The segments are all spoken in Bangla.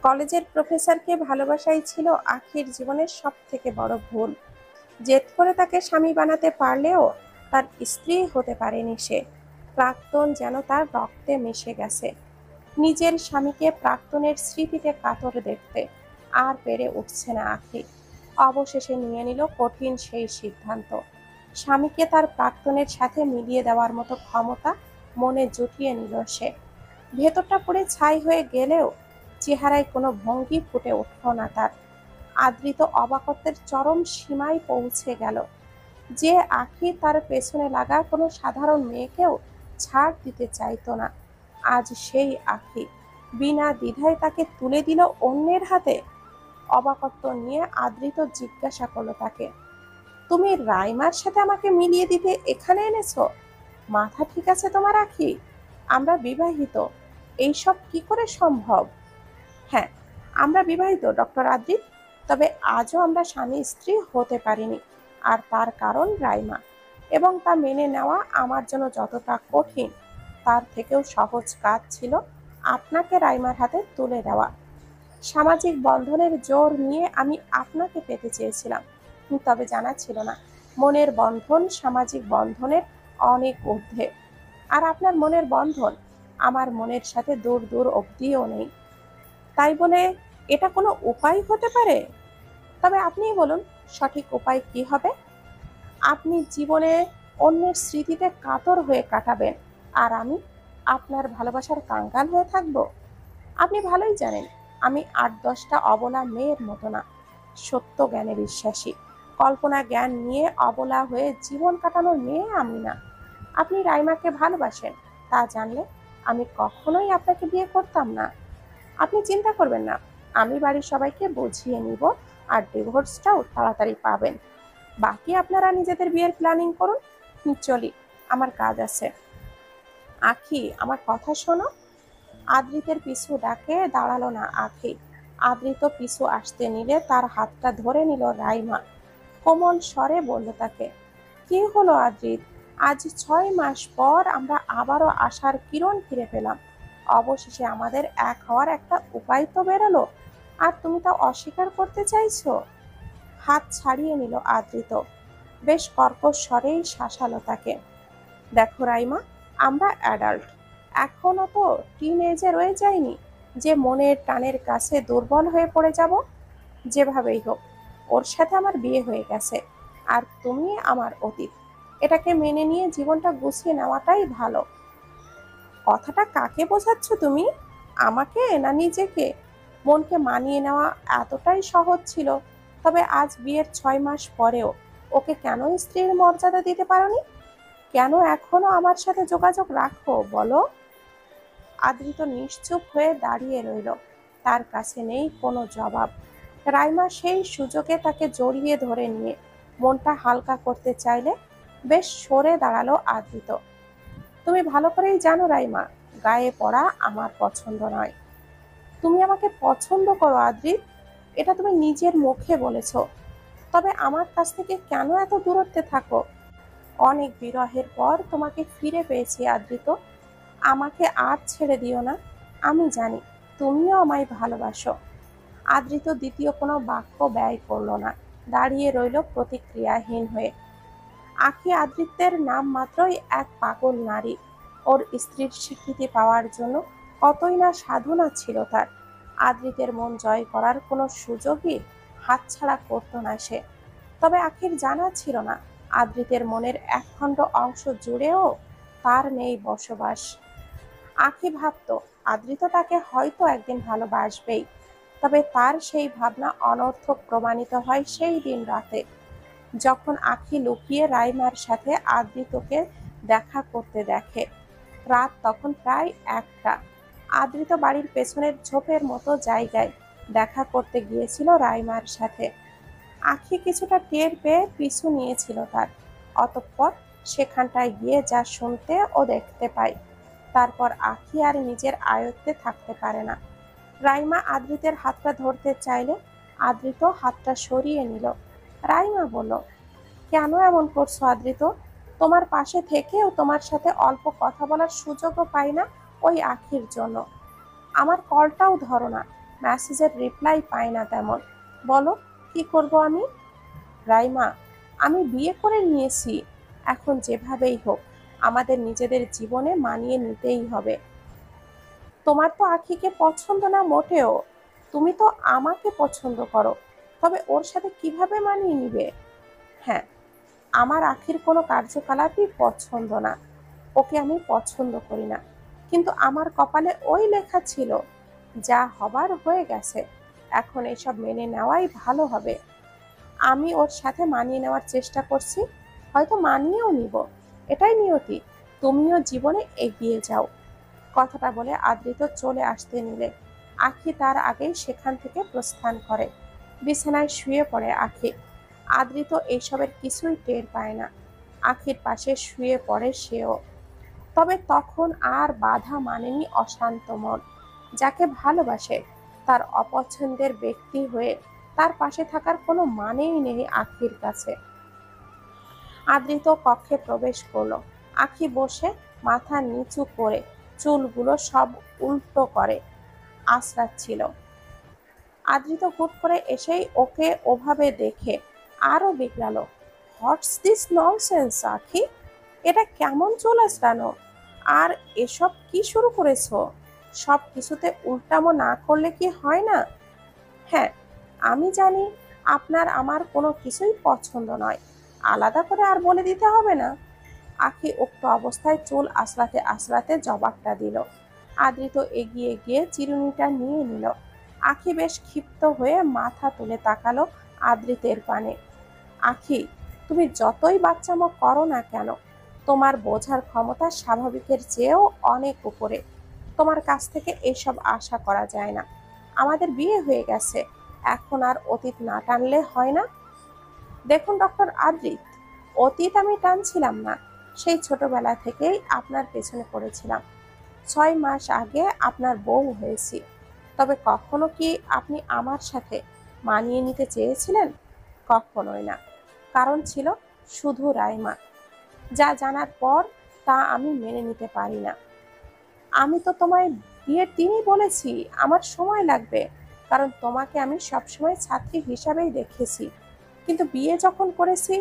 কলেজের প্রফেসরকে ভালোবাসাই ছিল আখির জীবনের সবথেকে বড় ভুল। জেদ করে তাকে স্বামী বানাতে পারলেও তার স্ত্রী হতে পারেনি সে। প্রাক্তন যেন তার রক্তে মিশে গেছে। নিজের স্বামীকে প্রাক্তনের স্মৃতিতে কাতর দেখতে আর পেরে উঠছে না আখি। অবশেষে নিয়ে নিল কঠিন সেই সিদ্ধান্ত। স্বামীকে তার প্রাক্তনের সাথে মিলিয়ে দেওয়ার মতো ক্ষমতা মনে জুটিয়ে নিল সে। ভেতরটা পুড়ে ছাই হয়ে গেলেও চেহারায় কোনো ভঙ্গি ফুটে উঠল না তার। আদৃত অবাকত্বের চরম সীমায় পৌঁছে গেল। যে আখি তার পেছনে লাগা কোনো সাধারণ মেয়েকেও ছাড় দিতে চাইতো না, আজ সেই আখি বিনা দ্বিধায় তাকে তুলে দিল অন্যের হাতে। অবাকত্ব নিয়ে আদৃত জিজ্ঞাসা করলো তাকে, তুমি রাইমার সাথে আমাকে মিলিয়ে দিতে এখানে এনেছো? মাথা ঠিক আছে তোমার আখি? আমরা বিবাহিত, এইসব কি করে সম্ভব? হ্যাঁ, আমরা বিবাহিত ডক্টর আদ্রিত, তবে আজও আমরা স্বামী স্ত্রী হতে পারিনি। আর তার কারণ রাইমা, এবং তা মেনে নেওয়া আমার জন্য যতটা কঠিন, তার থেকেও সহজ কাজ ছিল আপনাকে রাইমার হাতে তুলে দেওয়া। সামাজিক বন্ধনের জোর নিয়ে আমি আপনাকে পেতে চেয়েছিলাম, তবে জানা ছিল না মনের বন্ধন সামাজিক বন্ধনের অনেক ঊর্ধ্বে। আর আপনার মনের বন্ধন আমার মনের সাথে দূর দূর অবধিও নেই। তাই বলে এটা কোনো উপায় হতে পারে? তবে আপনিই বলুন, সঠিক উপায় কি হবে? আপনি জীবনে অন্যের স্মৃতিতে কাতর হয়ে কাটাবেন, আর আমি আপনার ভালোবাসার কাঙ্গাল হয়ে থাকবো? আপনি ভালোই জানেন আমি ৮-১০টা অবলা মেয়ের মতো না, সত্য জ্ঞানে বিশ্বাসী। কল্পনা জ্ঞান নিয়ে অবলা হয়ে জীবন কাটানোর মেয়ে আমি না। আপনি রাইমাকে ভালোবাসেন তা জানলে আমি কখনোই আপনাকে বিয়ে করতাম না। আপনি চিন্তা করবেন না, আমি বাড়ির সবাইকে বুঝিয়ে নিব, আর ডিভোর্সটাও তাড়াতাড়ি পাবেন। বাকি আপনারা নিজেদের বিয়ের প্ল্যানিং করুন। চলি, আমার কাজ আছে। আখি, আমার কথা শোনো। আদ্রিতের পিছু ডাকে দাঁড়ালো না আখি। আদ্রিত পিছু আসতে নিলে তার হাতটা ধরে নিল রাইমা। কোমল স্বরে বলল তাকে, কি হলো আদ্রিত? আজ ৬ মাস পর আমরা আবারও আশার কিরণ ফিরে পেলাম। অবশেষে আমাদের এক হওয়ার একটা উপায় তো বেরোলো, আর তুমি তা অস্বীকার করতে চাইছো? হাত ছাড়িয়ে নিল আদ্রিত। বেশ কর্কশ স্বরেই শাসালো তাকে, দেখো রাইমা, আমরা অ্যাডাল্ট, এখনো তো টিন এজে রয়ে যায়নি যে মনের টানের কাছে দুর্বল হয়ে পড়ে যাব। যেভাবেই হোক, ওর সাথে আমার বিয়ে হয়ে গেছে, আর তুমি আমার অতীত। এটাকে মেনে নিয়ে জীবনটা গুছিয়ে নেওয়াটাই ভালো। কথাটা কাকে বোঝাচ্ছ তুমি? আমাকে না নিজেকে? মনকে মানিয়ে নেওয়া এতটাই সহজ ছিল, তবে আজ বিয়ের ৬ মাস পরেও ওকে কেন স্ত্রীর মর্যাদা দিতে পারোনি? কেন এখনো আমার সাথে যোগাযোগ রাখো বলো? আদৃত নিশ্চুপ হয়ে দাঁড়িয়ে রইল। তার কাছে নেই কোনো জবাব। রাইমা সেই সুযোগে তাকে জড়িয়ে ধরে নিয়ে মনটা হালকা করতে চাইলে বেশ সরে দাঁড়ালো আদৃত। তুমি ভালো করেই জানো রাইমা, গায়ে পড়া আমার পছন্দ নয়। তুমি আমাকে পছন্দ করো আদ্রিত, এটা তুমি নিজের মুখে বলেছ, তবে আমার কাছ থেকে কেন এত দূরত্বে থাকো? অনেক বিরহের পর তোমাকে ফিরে পেয়েছি আদৃত, আমাকে আর ছেড়ে দিও না। আমি জানি তুমিও আমায় ভালোবাসো। আদৃত দ্বিতীয় কোনো বাক্য ব্যয় করল না, দাঁড়িয়ে রইল প্রতিক্রিয়াহীন হয়ে। আখি আদৃত্যের নাম মাত্রই এক পাগল নারী। ওর স্ত্রীর স্বীকৃতি পাওয়ার জন্য কতই না সাধনা ছিল তার। আদৃতের মন জয় করার কোনো সুযোগই হাতছাড়া করত না সে। তবে আখির জানা ছিল না আদৃতের মনের একখণ্ড অংশ জুড়েও তার নেই বসবাস। আখি ভাবত আদৃত তাকে হয়তো একদিন ভালোবাসবেই, তবে তার সেই ভাবনা অনর্থক প্রমাণিত হয় সেই দিন রাতে, যখন আখি লুকিয়ে রাইমার সাথে আদৃতকে দেখা করতে দেখে। রাত তখন প্রায় ১টা। আদৃত বাড়ির পেছনের ঝোপের মতো জায়গায় দেখা করতে গিয়েছিল রাইমার সাথে। আখি কিছুটা টের পেয়ে পিছু নিয়েছিল তার। অতঃপর সেখানটায় গিয়ে যা শুনতে ও দেখতে পায়, তারপর আখি আর নিজের আয়ত্তে থাকতে পারে না। রাইমা আদৃতের হাতটা ধরতে চাইলে আদৃত হাতটা সরিয়ে নিল। রাইমা বলল, কেন এমন করছো আদৃত? তোমার পাশে থেকেও তোমার সাথে অল্প কথা বলার সুযোগও পাই না ওই আখির জন্য। আমার কলটাও ধরো না। মেসেজের রিপ্লাই পাই না তেমন। বলো কি করব আমি? রাইমা, আমি বিয়ে করে নিয়েছি, এখন যেভাবেই হোক আমাদের নিজেদের জীবনে মানিয়ে নিতেই হবে। তোমার তো আখিকে পছন্দ না মোটেও, তুমি তো আমাকে পছন্দ করো, তবে ওর সাথে কিভাবে মানিয়ে নিবে? হ্যাঁ, আমার আখির কোনো কার্যকলাপই পছন্দ না, ওকে আমি পছন্দ করি না, কিন্তু আমার কপালে ওই লেখা ছিল, যা হবার হয়ে গেছে, এখন এসব মেনে নেওয়াই ভালো হবে। আমি ওর সাথে মানিয়ে নেওয়ার চেষ্টা করছি, হয়তো মানিয়েও নিব, এটাই নিয়তি। তুমিও জীবনে এগিয়ে যাও। কথাটা বলে আদ্রিত চলে আসতে নিলে আখি তার আগেই সেখান থেকে প্রস্থান করে। বিছানায় শুয়ে পড়ে আখি। আদ্রিত এইসবের কিছুই টের পায় না। আখির পাশে শুয়ে পড়ে সেও। তবে তখন আর বাধা মানেনি অশান্ত মন। যাকে ভালোবাসে তার অপছন্দের ব্যক্তি হয়ে তার পাশে থাকার কোনো মানেই নেই আখির কাছে। আদ্রিত কক্ষে প্রবেশ করলো। আখি বসে মাথা নিচু করে চুলগুলো সব উল্টো করে আঁচড়াচ্ছিল। আদ্রিত হুট করে এসেই ওকে ওভাবে দেখে আরো বিগড়ালো। হোয়াটস দিস ননসেন্স আখি, এটা কেমন চুল আঁচড়ানো? আর এসব কি শুরু করেছো? সব কিছুতে উল্টামো না করলে কি হয় না? হ্যাঁ, আমি জানি আপনার আমার কোনো কিছুই পছন্দ নয়, আলাদা করে আর বলে দিতে হবে না। আখি উক্ত অবস্থায় চুল আঁচড়াতে আঁচড়াতে জবাবটা দিল। আদ্রিত এগিয়ে গিয়ে চিরুনিটা নিয়ে নিল। আখি বেশ ক্ষিপ্ত হয়ে মাথা তুলে তাকালো আদ্রিতের পানে। আখি, তুমি যতই বাচ্চামো করো না কেন, তোমার বোঝার ক্ষমতা স্বাভাবিকের চেয়েও অনেক উপরে। তোমার কাছ থেকে এসব আশা করা যায় না। আমাদের বিয়ে হয়ে গেছে, এখন আর অতীত না টানলে হয় না। দেখুন ডক্টর আদ্রিত, অতীত আমি টানছিলাম না, সেই ছোটবেলা থেকেই আপনার পেছনে পড়েছিলাম। 6 মাস আগে আপনার বউ হয়েছি। তবে কখনো কি আপনি আমার সাথে মানিয়ে নিতে চেয়েছিলেন? কখনোই না। কারণ ছিল শুধু রাইমা। যা জানার পর তা আমি মেনে নিতে পারি না। আমি তো তোমায় বিয়ের দিনই বলেছি আমার সময় লাগবে, কারণ তোমাকে আমি সবসময় ছাত্রী হিসাবেই দেখেছি। কিন্তু বিয়ে যখন করেছি,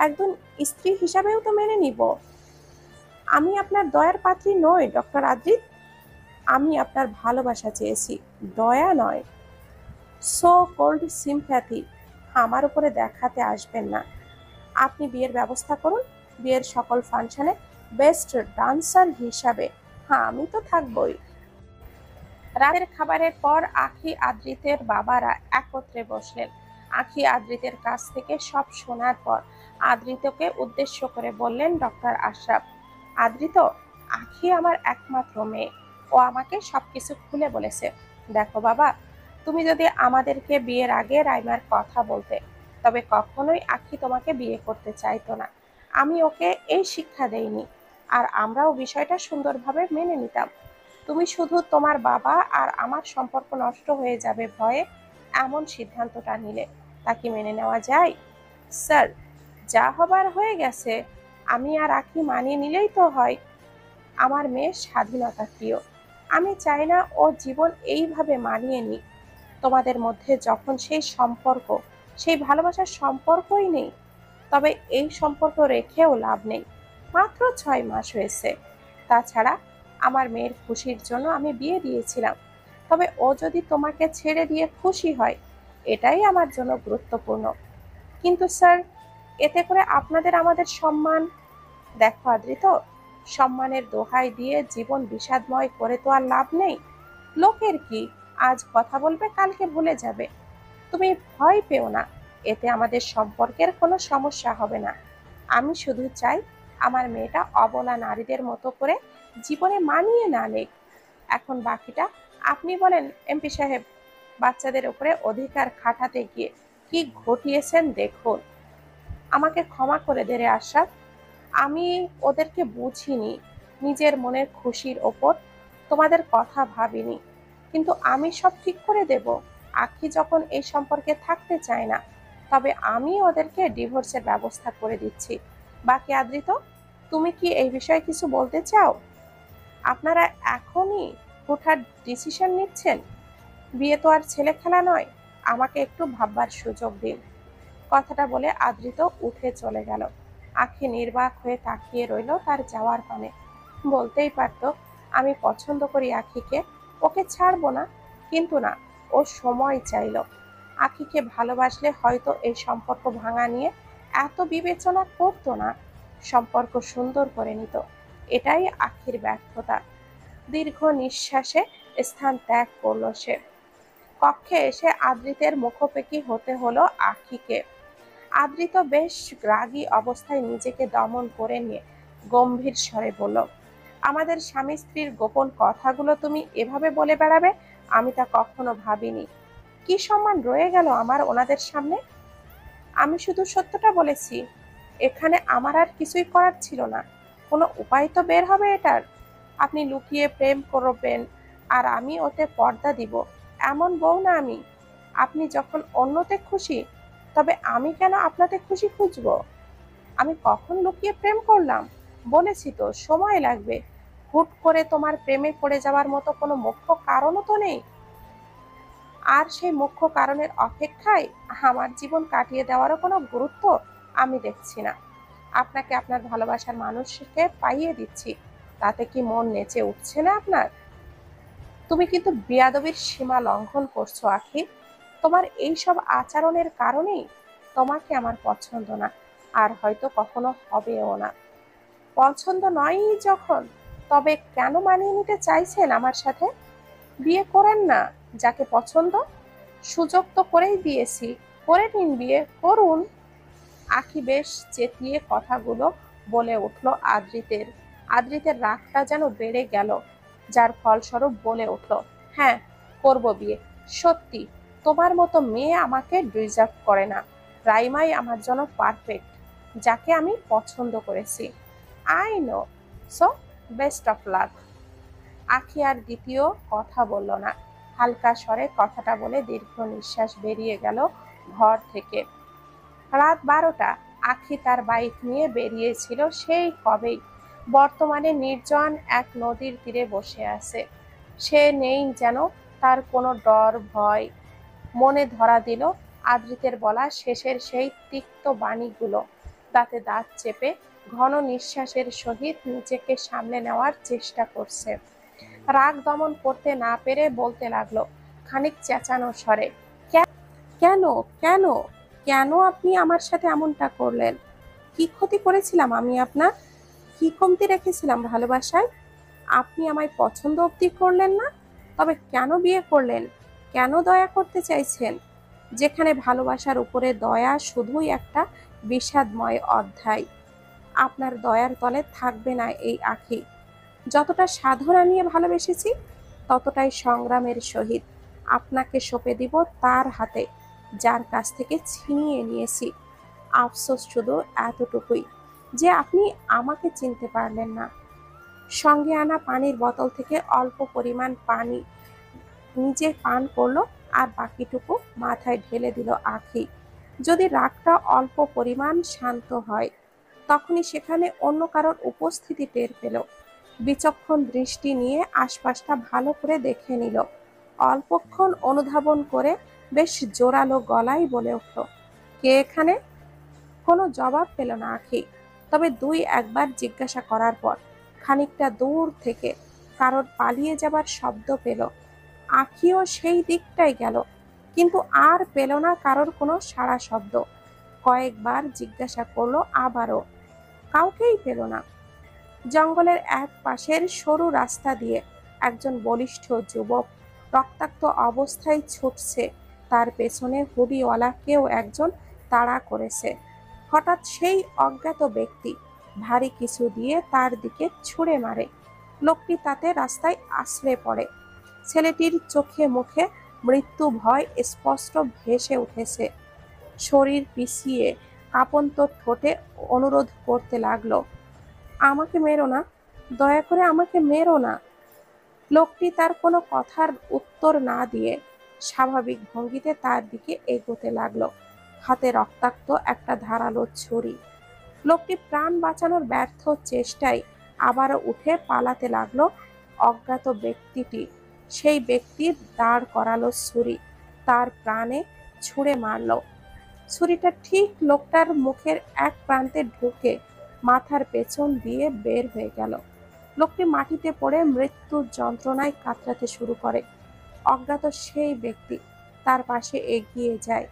একজন স্ত্রী হিসাবেও তো মেনে নিব। আমি আপনার দয়ার পাত্রী নই ডক্টর আদ্রিত, আমি আপনার ভালোবাসা চেয়েছি, দয়া নয়। সো কোল্ড সিম্প্যাথি আমার উপরে দেখাতে আসবেন না। আপনি বিয়ের ব্যবস্থা করুন, বিয়ের সকল ফাংশনে বেস্ট ডান্সার হিসাবে হ্যাঁ আমি তো থাকবই। রাতের খাবারের পর আখি আদ্রিতের বাবারা একত্রে বসলেন। আখি আদ্রিতের কাছ থেকে সব শোনার পর আদ্রিতকে উদ্দেশ্য করে বললেন ডক্টর আশরাফ, আদ্রিত, আখি আমার একমাত্র মেয়ে, ও আমাকে সবকিছু খুলে বলেছে। দেখো বাবা, তুমি যদি আমাদেরকে বিয়ের আগে রাইমার কথা বলতে, তবে কখনোই আখি তোমাকে বিয়ে করতে চাইতো না। আমি ওকে এই শিক্ষা দেইনি, আর আমরাও বিষয়টা সুন্দরভাবে মেনে নিতাম। তুমি শুধু তোমার বাবা আর আমার সম্পর্ক নষ্ট হয়ে যাবে ভয়ে এমন সিদ্ধান্তটা নিলে, তা কি মেনে নেওয়া যায়? স্যার, যা হবার হয়ে গেছে, আমি আর আখি মানিয়ে নিলেই তো হয়। আমার মেয়ে স্বাধীনতা প্রিয়, আমি চাই না ও জীবন এইভাবে মানিয়ে নিক। তোমাদের মধ্যে যখন সেই সম্পর্ক, সেই ভালোবাসার সম্পর্কই নেই, তবে এই সম্পর্ক রেখেও লাভ নেই। মাত্র 6 মাস হয়েছে। তাছাড়া আমার মেয়ের খুশির জন্য আমি বিয়ে দিয়েছিলাম, তবে ও যদি তোমাকে ছেড়ে দিয়ে খুশি হয়, এটাই আমার জন্য গুরুত্বপূর্ণ। কিন্তু স্যার, এতে করে আপনাদের আমাদের সম্মান। দেখো আদ্রিত, সম্মানের দোহাই দিয়ে জীবন বিষাদময় করে তো আর লাভ নেই। লোকের কি, আজ কথা বলবে কালকে ভুলে যাবে। তুমি ভয় পেও না, এতে আমাদের সম্পর্কের কোনো সমস্যা হবে না। আমি শুধু চাই আমার মেয়েটা অবলা নারীদের মতো করে জীবনে মানিয়ে না নেক। এখন বাকিটা আপনি বলেন এমপি সাহেব, বাচ্চাদের উপরে অধিকার খাটাতে গিয়ে কি ঘটিয়েছেন দেখুন। আমাকে ক্ষমা করে দে রে আশরাফ, আমি ওদেরকে বুঝিনি, নিজের মনের খুশির ওপর তোমাদের কথা ভাবিনি। কিন্তু আমি সব ঠিক করে দেব। আখি যখন এই সম্পর্কে থাকতে চায় না, তবে আমি ওদেরকে ডিভোর্সের ব্যবস্থা করে দিচ্ছি। বাকি আদ্রিত, তুমি কি এই বিষয়ে কিছু বলতে চাও? আপনারা এখনই হুটহাট ডিসিশন নিচ্ছেন? বিয়ে তো আর ছেলে খেলা নয়, আমাকে একটু ভাববার সুযোগ দিন। কথাটা বলে আদৃত উঠে চলে গেল। আঁখি নির্বাক হয়ে তাকিয়ে রইল তার যাওয়ার পানে। বলতেই পারতো, আমি পছন্দ করি আঁখিকে, ওকে ছাড়বো না। কিন্তু না, ও সময় চাইল। আঁখিকে ভালোবাসলে হয়তো এই সম্পর্ক ভাঙা নিয়ে এত বিবেচনা করতো না, সম্পর্ক সুন্দর করে নিত। এটাই আঁখির ব্যর্থতা। দীর্ঘ নিঃশ্বাসে স্থান ত্যাগ করল সে। কক্ষে এসে আদৃতের মুখোপেক্ষি হতে হলো আঁখিকে। আদৃত বেশ রাগী অবস্থায় নিজেকে দমন করে নিয়ে গম্ভীর স্বরে বলল, আমাদের স্বামী স্ত্রীর গোপন কথাগুলো তুমি এভাবে বলে বেড়াবে? আমি তা কখনো ভাবিনি। কি সম্মান রয়ে গেল আমার ওনাদের সামনে? আমি শুধু সত্যটা বলেছি। এখানে আমার আর কিছুই করার ছিল না। কোনো উপায় তো বের হবে এটার। আপনি লুকিয়ে প্রেম করবেন আর আমি ওতে পর্দা দিব, এমন বউ না আমি। আপনি যখন অন্যতে খুশি, তবে আমি কেন আপনাতে খুশি খুঁজবো? আমি কখন লুকিয়ে প্রেম করলাম? বলেছি তো সময় লাগবে। হুট করে তোমার প্রেমে পড়ে যাওয়ার মতো কোনো মুখ্য কারণও তো নেই। আর সেই মুখ্য কারণের অপেক্ষায় আমার জীবন কাটিয়ে দেওয়ারও কোনো গুরুত্ব আমি দেখছি না। আপনাকে আপনার ভালোবাসার মানুষকে পাইয়ে দিচ্ছি, তাতে কি মন নেচে উঠছে না আপনার? তুমি কিন্তু বেয়াদবির সীমা লঙ্ঘন করছো আখি। তোমার এইসব আচরণের কারণেই তোমাকে আমার পছন্দ না, আর হয়তো কখনো হবেও না। পছন্দ নয়ই যখন, তবে কেন মানিয়ে নিতে চাইছেন আমার সাথে? বিয়ে করেন না যাকে পছন্দ। সুযোগ তো করেই দিয়েছি, করে নিন, বিয়ে করুন। আখি বেশ চেতিয়ে কথাগুলো বলে উঠল আদ্রিতের। আদ্রিতের রাগটা যেন বেড়ে গেল, যার ফলস্বরূপ বলে উঠল, হ্যাঁ, করব বিয়ে। সত্যি, তোমার মতো মেয়ে আমাকে ডিজার্ভ করে না। রাইমাই আমার জন্য পারফেক্ট, যাকে আমি পছন্দ করেছি। I know. So best of luck. আখি আর দ্বিতীয় কথা বলল না। হালকা স্বরে কথাটা বলে দীর্ঘ নিঃশ্বাস বেরিয়ে গেল ঘর থেকে। রাত 12টা। আখি তার বাইক নিয়ে বেরিয়েছিল সেই কবেই। বর্তমানে নির্জন এক নদীর তীরে বসে আছে। সে নেই যেন তার কোনো ডর ভয়। মনে ধরা দিল আদৃতের বলা শেষের সেই তিক্ত বাণীগুলো। দাঁতে দাঁত চেপে ঘন নিঃশ্বাসের সহিত নিজেকে সামলে নেওয়ার চেষ্টা করছে। রাগ দমন করতে না পেরে বলতে লাগলো খানিক চেঁচানো স্বরে, কেন, কেন, কেন আপনি আমার সাথে এমনটা করলেন? কি ক্ষতি করেছিলাম আমি আপনার? কি কমতি রেখেছিলাম ভালোবাসায়? আপনি আমায় পছন্দ অবধি করলেন না, তবে কেন বিয়ে করলেন? কেন দয়া করতে চাইছেন, যেখানে ভালোবাসার উপরে দয়া শুধুই একটা বিষাদময় অধ্যায়? আপনার দয়ার তলে থাকবে না এই আঁখি। যতটা সাধনা নিয়ে ভালোবেসেছি, ততটাই সংগ্রামের সহিত আপনাকে সঁপে দিব তার হাতে, যার কাছ থেকে ছিনিয়ে নিয়েছি। আফসোস শুধু এতটুকুই যে আপনি আমাকে চিনতে পারলেন না। সঙ্গে আনা পানির বোতল থেকে অল্প পরিমাণ পানি নিজে পান করলো, আর বাকিটুকু মাথায় ঢেলে দিল আঁখি। যদি রাগটা অল্প পরিমাণ শান্ত হয়, তখনই সেখানে অন্য কারোর উপস্থিতি টের পেল। বিচক্ষণ দৃষ্টি নিয়ে আশপাশটা ভালো করে দেখে নিল। অল্পক্ষণ অনুধাবন করে বেশ জোরালো গলায় বলে উঠল, কে এখানে? কোনো জবাব পেল না আঁখি। তবে দুই একবার জিজ্ঞাসা করার পর খানিকটা দূর থেকে কারোর পালিয়ে যাবার শব্দ পেল। আঁখিও সেই দিকটাই গেল, কিন্তু আর পেল না কারোর কোনো সাড়া শব্দ। কয়েকবার জিজ্ঞাসা করলো আবারও, কাউকেই পেল না। জঙ্গলের এক পাশের সরু রাস্তা দিয়ে একজন বলিষ্ঠ যুবক রক্তাক্ত অবস্থায় ছুটছে। তার পেছনে হুডিওয়ালা কেউ একজন তাড়া করেছে। হঠাৎ সেই অজ্ঞাত ব্যক্তি ভারী কিছু দিয়ে তার দিকে ছুঁড়ে মারে। লোকটি তাতে রাস্তায় আছড়ে পড়ে। ছেলেটির চোখে মুখে মৃত্যু ভয় স্পষ্ট ভেসে উঠেছে। শরীর পিছিয়ে কাঁপন্ত ঠোঁটে অনুরোধ করতে লাগলো, আমাকে মেরো না, দয়া করে আমাকে মেরো না। লোকটি তার কোনো কথার উত্তর না দিয়ে স্বাভাবিক ভঙ্গিতে তার দিকে এগোতে লাগলো, হাতে রক্তাক্ত একটা ধারালো ছুরি। লোকটি প্রাণ বাঁচানোর ব্যর্থ চেষ্টায় আবারও উঠে পালাতে লাগলো। অজ্ঞাত ব্যক্তিটি সেই ব্যক্তির দাঁড় করালো ছুরি, তার প্রাণে ছুঁড়ে মারল। ছুরিটা ঠিক লোকটার মুখের এক প্রান্তে ঢুকে মাথার পেছন দিয়ে বের হয়ে গেল। লোকটি মাটিতে পড়ে মৃত্যুর যন্ত্রণায় কাতরাতে শুরু করে। অজ্ঞাত সেই ব্যক্তি তার পাশে এগিয়ে যায়,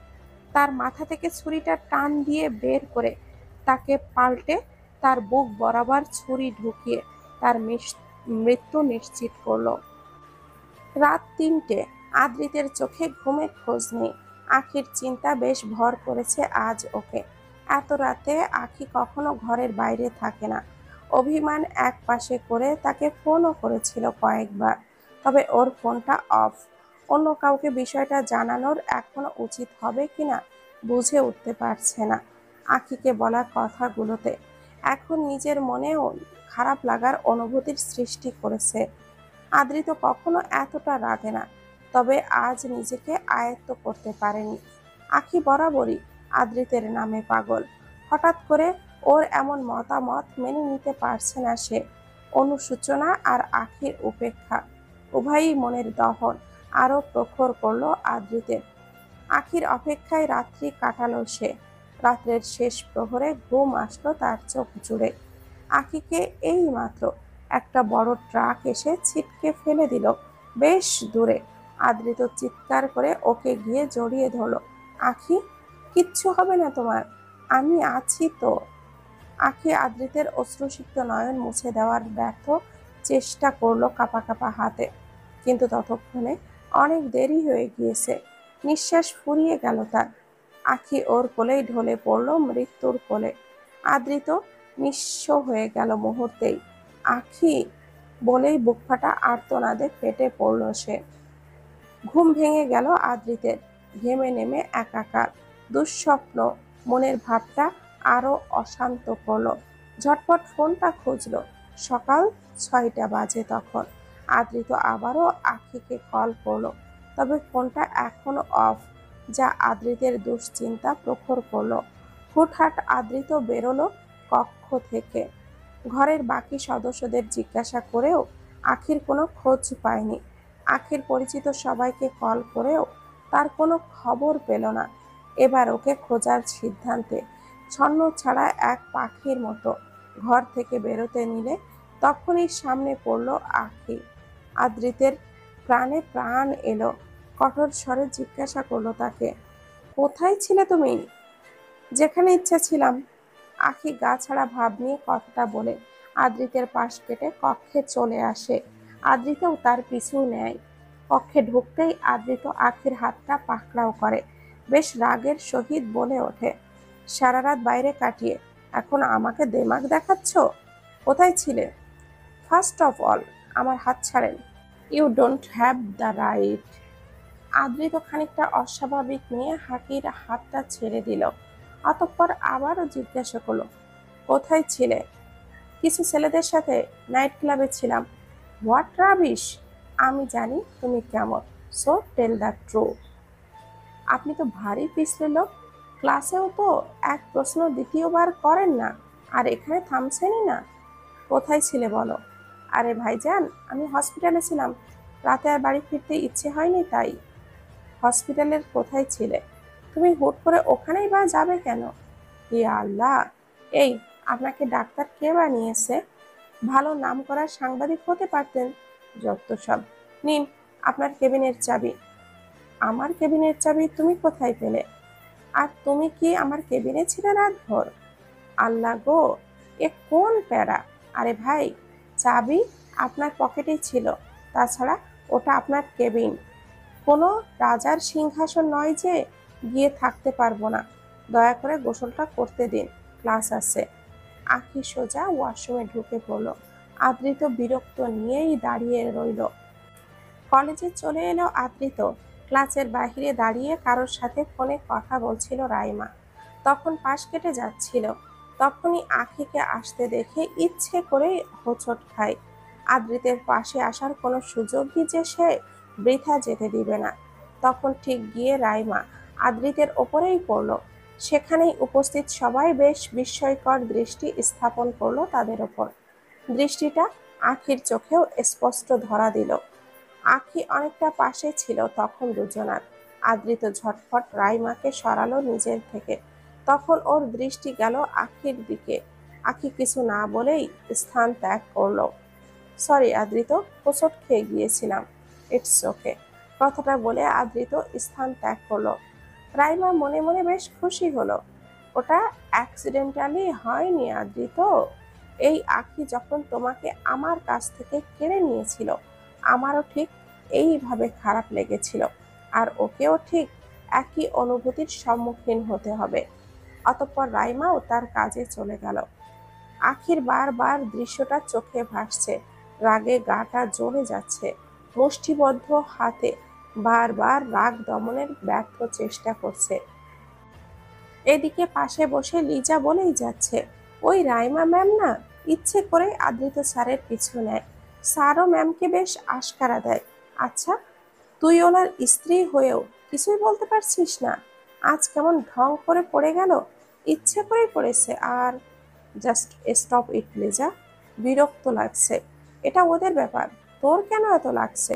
তার মাথা থেকে ছুরিটা টান দিয়ে বের করে তাকে পাল্টে তার বুক বরাবর ছুরি ঢুকিয়ে তার মৃত্যু নিশ্চিত করলো। রাত ৩টে। আদ্রিতের চোখে ঘুমের খোঁজ নেই। আখির চিন্তা বেশ ভর করেছে আজ ওকে। এত রাতে আখি কখনো ঘরের বাইরে থাকে না। অভিমান এক পাশে করে তাকে ফোনও করেছিল কয়েকবার, তবে ওর ফোনটা অফ। অন্য কাউকে বিষয়টা জানানোর এখনো উচিত হবে কিনা বুঝে উঠতে পারছে না। আখিকে বলা কথাগুলোতে এখন নিজের মনেও খারাপ লাগার অনুভূতির সৃষ্টি করেছে। আদ্রিত কখনো এতটা রাগে না, তবে আজ নিজেকে আয়ত্ত করতে পারেনি। আখি বরাবরই আদ্রিতের নামে পাগল। হঠাৎ করে ওর এমন মতামত মেনে নিতে পারছে না সে। অনুশোচনা আর আখির উপেক্ষা উভয়ই মনের দহন আরো প্রখর করলো আদ্রিতের। আখির অপেক্ষায় রাত্রি কাটালো সে। রাত্রের শেষ প্রহরে ঘুম আসলো তার চোখ জুড়ে। আখিকে এই মাত্র একটা বড় ট্রাক এসে ছিটকে ফেলে দিল বেশ দূরে। আদ্রিত চিৎকার করে ওকে গিয়ে জড়িয়ে ধরলো। আখি, কিচ্ছু হবে না তোমার, আমি আছি তো। আখি আদ্রিতের অশ্রুসিক্ত নয়ন মুছে দেওয়ার ব্যর্থ চেষ্টা করলো কাঁপা কাঁপা হাতে, কিন্তু ততক্ষণে অনেক দেরি হয়ে গিয়েছে। নিঃশ্বাস ফুরিয়ে গেল তার। আখি ওর কোলেই ঢলে পড়লো মৃত্যুর কোলে। আদ্রিত নিঃস্ব হয়ে গেল মুহূর্তেই। আখি বলেই বুকফাটা আর্তনাদে ফেটে পড়ল সে। ঘুম ভেঙে গেল আদ্রিতের। ঘেমে নেমে একাকার দুঃস্বপ্ন মনের ভাবটা আরো অশান্ত করলো। ঝটপট ফোনটা খুঁজলো। সকাল ৬টা বাজে তখন। আদ্রিত আবারও আখিকে কল করলো, তবে ফোনটা এখনো অফ, যা আদ্রিতের দুশ্চিন্তা প্রখর করলো। হুটহাট আদ্রিত বেরোলো কক্ষ থেকে। ঘরের বাকি সদস্যদের জিজ্ঞাসা করেও আখির কোনো খোঁজ পায়নি। আখির পরিচিত সবাইকে কল করেও তার কোনো খবর পেল না। এবার ওকে খোঁজার সিদ্ধান্তে ছন্ন ছাড়া এক পাখির মতো ঘর থেকে বেরোতে নিলে তখনই সামনে পড়ল আখি। আদ্রিতের প্রাণে প্রাণ এলো। কঠোর স্বরে জিজ্ঞাসা করলো তাকে, কোথায় ছিলে তুমি? যেখানে ইচ্ছা ছিলাম। আখি গা ছাড়া ভাব নিয়ে কথাটা বলে আদ্রিতের পাশ কেটে কক্ষে চলে আসে। আদ্রিতও তার পিছু নেয়। কক্ষে ঢুকতেই আদ্রিত আখির হাতটা পাকড়াও করে। বেশ রাগের সহিত বলে ওঠে, সারা রাত বাইরে কাটিয়ে এখন আমাকে দেমাক দেখাচ্ছ? কোথায় ছিলে? ফার্স্ট অফ অল আমার হাত ছাড়েন। You don't have the right. Adrit খানিকটা অস্বাভাবিক নিয়ে আখির হাতটা ছেড়ে দিল। অতঃপর আবারও জিজ্ঞাসা করলো, কোথায় ছিলে? কিছু ছেলেদের সাথে নাইট ক্লাবে ছিলাম। What rubbish! আমি জানি তুমি কেমন, সো টেল দ্য ট্রুথ। আপনি তো ভারী পিছলে লোক। ক্লাসেও তো এক প্রশ্ন দ্বিতীয়বার করেন না, আর এখানে থামছেনই না। কোথায় ছিলে বলো? আরে ভাইজান, আমি হসপিটালে ছিলাম। রাতে আর বাড়ি ফিরতে ইচ্ছে হয়নি তাই। হসপিটালের কোথায় ছিলে? তুমি হুট করে ওখানেই বা যাবে কেন? হে আল্লাহ! এই, আপনাকে ডাক্তার কে বানিয়েছে? ভালো নামকরা সাংবাদিক হতে পারতেন। যত সব। নিন আপনার কেবিনের চাবি। আমার কেবিনের চাবি তুমি কোথায় পেলে? আর তুমি কি আমার কেবিনে ছিলে রাতভর? আল্লাহ গো, এ কোন প্যারা! আরে ভাই, চাবি আপনার পকেটেই ছিল। তাছাড়া ওটা আপনার কেবিন, কোনো রাজার সিংহাসন নয় যে গিয়ে থাকতে পারবো না। দয়া করে গোসলটা করতে দিন, ক্লাস আছে। আখি সোজা ওয়াশরুমে ঢুকে পড়ল। আদ্রিত বিরক্ত নিয়েই দাঁড়িয়ে রইল। কলেজে চলে এলো আদ্রিত। ক্লাসের বাহিরে দাঁড়িয়ে কারোর সাথে ফোনে কথা বলছিল রাইমা। তখন পাশ কেটে যাচ্ছিল। তখনই আখিকে আসতে দেখে ইচ্ছে করে হোঁচট খায়। আদ্রিতের পাশে আসার কোনো সুযোগই যে সে বৃথা যেতে দিবে না। তখন ঠিক গিয়ে রাইমা আদ্রিতের ওপরেই পড়ল। সেখানেই উপস্থিত সবাই বেশ বিস্ময়কর দৃষ্টি স্থাপন করলো তাদের ওপর। দৃষ্টিটা আখির চোখেও স্পষ্ট ধরা দিল। আখি অনেকটা পাশে ছিল তখন দুজনার। আদৃত ঝটফট রাইমাকে সরালো নিজের থেকে। তখন ওর দৃষ্টি গেল আখির দিকে। আখি কিছু না বলেই স্থান ত্যাগ করলো। সরি আদৃত, হোঁচট খেয়ে গিয়েছিলাম। ইটস ওকে, কথাটা বলে আদৃত স্থান ত্যাগ করলো। রাইমা মনে মনে বেশ খুশি হলো। ওটা অ্যাক্সিডেন্টালি হয়নি আদৃত। এই আখি যখন তোমাকে আমার কাছ থেকে কেড়ে নিয়েছিল, আমারও ঠিক এইভাবে খারাপ লেগেছিল। আর ওকেও ঠিক একই অনুভূতির সম্মুখীন হতে হবে। অতঃপর রাইমাও তার কাজে চলে গেল। আখির বারবার দৃশ্যটা চোখে ভাসছে। রাগে গাটা জ্বলে যাচ্ছে। মুষ্টিবদ্ধ হাতে বারবার রাগ দমনের ব্যর্থ চেষ্টা করছে। এদিকে পাশে বসে লিজা বলেই যাচ্ছে, ওই রাইমা ম্যাম না ইচ্ছে করে আদৃত স্যারের পিছু নেয়। স্যারও ম্যামকে বেশ আশকারা দেয়। আচ্ছা, তুই ওনার স্ত্রী হয়েও কিছুই বলতে পারছিস না? আজ কেমন ঢং করে পড়ে গেল। ইচ্ছে করেই পড়েছে। আর জাস্ট স্টপ ইট লিজা, বিরক্ত লাগছে। এটা ওদের ব্যাপার, তোর কেন এত লাগছে?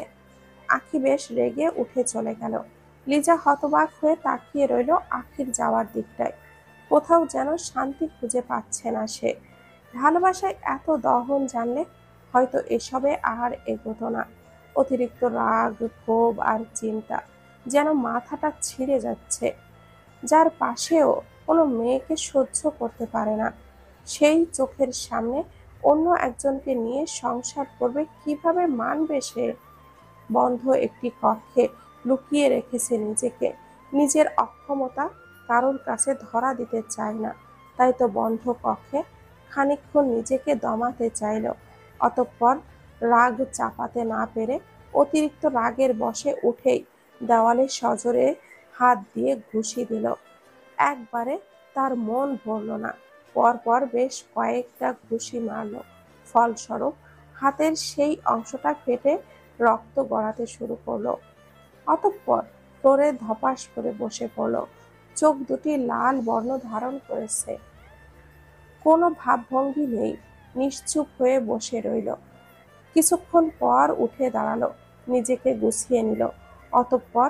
আখি বেশ রেগে উঠে চলে গেল। লিজা হতবাক হয়ে তাকিয়ে রইল আখির যাওয়ার দিকটায়। কোথাও যেন শান্তি খুঁজে পাচ্ছে না সে। ভালোবাসায় এত দহন জানলে হয়তো এসবে আর এগোতো না। অতিরিক্ত রাগ, ক্ষোভ আর চিন্তা যেন মাথাটা ছিঁড়ে যাচ্ছে। যার পাশেও কোনো মেয়েকে সহ্য করতে পারে না, সেই চোখের সামনে অন্য একজনকে নিয়ে সংসার করবে কিভাবে মানবে সে? বন্ধ একটি কক্ষে লুকিয়ে রেখেছে নিজেকে। নিজের অক্ষমতা কারোর কাছে ধরা দিতে চায় না। তাই তো বন্ধ কক্ষে খানিকক্ষণ নিজেকে দমাতে চাইল। অতঃপর রাগ চাপাতে না পেরে অতিরিক্ত রাগের বশে উঠেই দেওয়ালে সজোরে হাত দিয়ে ঘুষি দিল। একবারে তার মন ভরল না। পরপর বেশ কয়েকটা ঘুষি মারল। ফলস্বরূপ হাতের সেই অংশটা ফেটে রক্ত গড়াতে শুরু করলো। অতঃপর ফ্লোরে ধপাস করে বসে পড়ল। চোখ দুটি লাল বর্ণ ধারণ করেছে। কোনো ভাবভঙ্গি নেই। নিশ্চুপ হয়ে বসে রইল। কিছুক্ষণ পর উঠে দাঁড়ালো, নিজেকে গুছিয়ে নিল। অতঃপর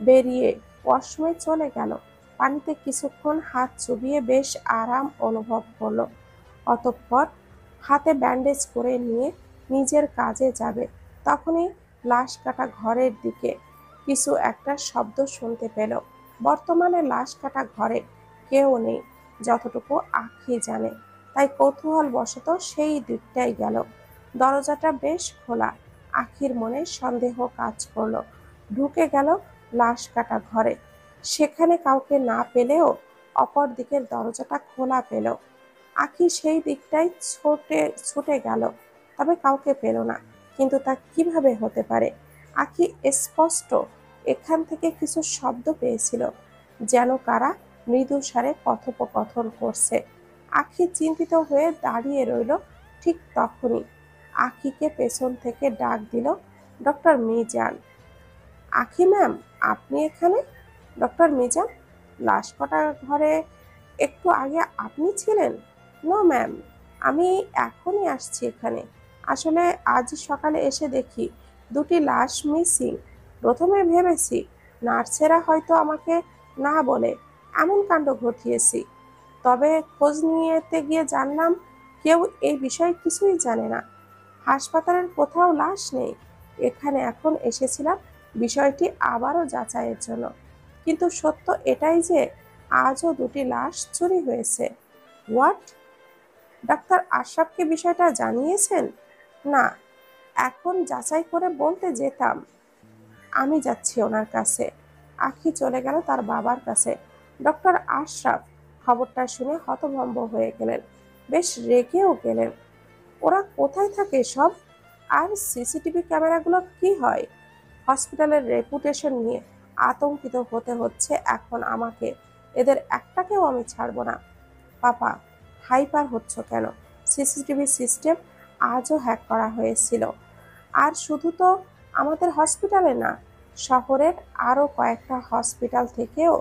বেরিয়ে ওয়াশরুমে চলে গেল। পানিতে কিছুক্ষণ হাত চুবিয়ে বেশ আরাম অনুভব করলো। অতঃপর হাতে ব্যান্ডেজ করে নিয়ে নিজের কাজে যাবে। তখনই লাশ কাটা ঘরের দিকে কিছু একটা শব্দ শুনতে পেল। বর্তমানে লাশ কাটা ঘরে কেউ নেই যতটুকু আঁখি জানে। তাই কৌতূহল বশত সেই দিকটাই গেল। দরজাটা বেশ খোলা। আখির মনে সন্দেহ কাজ করলো। ঢুকে গেল লাশ কাটা ঘরে। সেখানে কাউকে না পেলেও অপর দিকের দরজাটা খোলা পেল। আখি সেই দিকটাই ছুটে গেল, তবে কাউকে পেল না। কিন্তু তা কিভাবে হতে পারে? আখি স্পষ্ট এখান থেকে কিছু শব্দ পেয়েছিল, যেন কারা মৃদু স্বরে কথোপকথন করছে। আখি চিন্তিত হয়ে দাঁড়িয়ে রইল। ঠিক তখনই আখিকে পেছন থেকে ডাক দিল, ডক্টর মিজান। আখি ম্যাম, আপনি এখানে? ডক্টর মিজান, লাশ কাটা ঘরে একটু আগে আপনি ছিলেন? নো ম্যাম, আমি এখনই আসছি এখানে। আসলে আজ সকালে এসে দেখি দুটি লাশ মিসিং। প্রথমে ভেবেছি নার্সেরা হয়তো আমাকে না বলে এমন কাণ্ড ঘটিয়েছি। তবে খোঁজ নিতে গিয়ে জানলাম কেউ এই বিষয়ে কিছুই জানে না। হাসপাতালের কোথাও লাশ নেই। এখানে এখন এসেছিলাম বিষয়টি আবারও যাচাইয়ের জন্য। কিন্তু সত্য এটাই যে আজও দুটি লাশ চুরি হয়েছে। হোয়াট? ডাক্তার আশরাফকে বিষয়টা জানিয়েছেন? না, এখন যাচাই করে বলতে যেতাম। আমি যাচ্ছি ওনার কাছে। আখি চলে গেল তার বাবার কাছে। ডক্টর আশরাফ খবরটা শুনে হতভম্ব হয়ে গেলেন, বেশ রেগেও গেলেন। ওরা কোথায় থাকে সব? আর সিসিটিভি ক্যামেরাগুলো কি হয়? হসপিটালের রেপুটেশন নিয়ে আতঙ্কিত হতে হচ্ছে এখন আমাকে। এদের একটাকেও আমি ছাড়বো না। পাপা, হাইপার হচ্ছ কেন? সিসিটিভি সিস্টেম আজও হ্যাক করা হয়েছিল। আর শুধু তো আমাদের হসপিটালে না, শহরের আরও কয়েকটা হসপিটাল থেকেও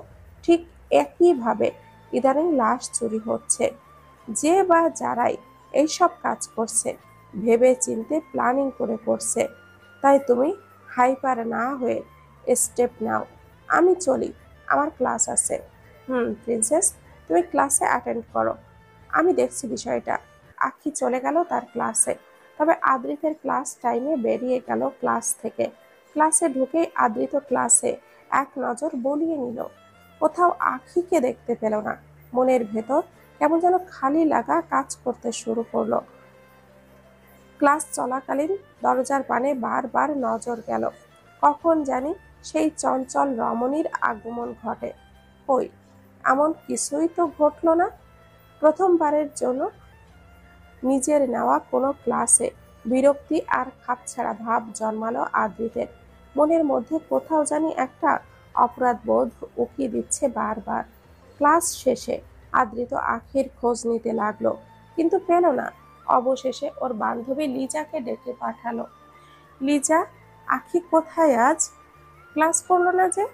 ঠিক একইভাবে ইদানিং লাশ চুরি হচ্ছে। যে বা যারাই এইসব কাজ করছে ভেবে চিন্তে প্ল্যানিং করে করছে। তাই তুমি হাইপার না হয়ে স্টেপ নাও। আমি চলি, আমার ক্লাস আছে। প্রিন্সেস, তুমি ক্লাসে অ্যাটেন্ড করো, আমি দেখছি বিষয়টা। আখি চলে গেল তার ক্লাসে। তবে আদ্রিতের ক্লাস টাইমে বেরিয়ে গেল ক্লাস থেকে। ক্লাসে ঢুকেই আদ্রিত ক্লাসে এক নজর বলিয়ে নিল। কোথাও আখিকে দেখতে পেল না। মনের ভেতর কেমন যেন খালি লাগা কাজ করতে শুরু করলো। ক্লাস চলাকালীন দরজার পানে বারবার নজর গেল। কখন জানি সেই চঞ্চল রমণীর আগমন ঘটে। কই, এমন কিছুই তো ঘটল না। প্রথমবারের জন্য নিজের নেওয়া কোনো ক্লাসে বিরক্তি আর খাপছাড়া ভাব জন্মালো আদ্রিতের। মনের মধ্যে কোথাও জানি একটা অপরাধবোধ উকি দিচ্ছে বারবার। ক্লাস শেষে আদ্রিত আখির খোঁজ নিতে লাগলো, কিন্তু পেল না। অবশেষে ওর বান্ধবী লিজাকে ডেকে পাঠালো। লিজা, আখি কোথায় আজ? ক্লাস করলো না যে?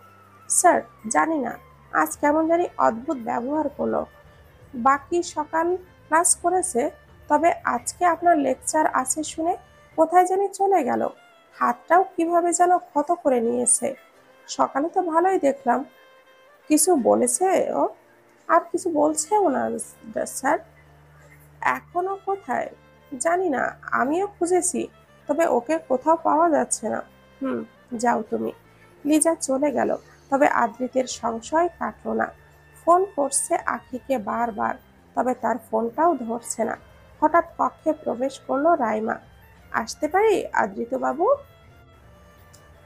স্যার, জানি না, আজ কেমন জানি অদ্ভুত ব্যবহার করলো। বাকি সকাল ক্লাস করেছে, তবে আজকে আপনার লেকচার আছে শুনে কোথায় জানি চলে গেল। হাতটাও কিভাবে যেন ক্ষত করে নিয়েছে। সকালে তো ভালোই দেখলাম। কিছু বলেছে ও? আর কিছু বলছেও না স্যার। এখনো কোথায় জানি না, আমিও খুঁজেছি, তবে ওকে কোথাও পাওয়া যাচ্ছে না। যাও তুমি। লিজা চলে গেল। তবে আদ্রিতের সংশয় কাটলো না। ফোন করছে আখিকে বারবার, তবে তার ফোনটাও ধরছে না। হঠাৎ কক্ষে প্রবেশ করলো রাইমা। আসতে পারি আদ্রিত বাবু?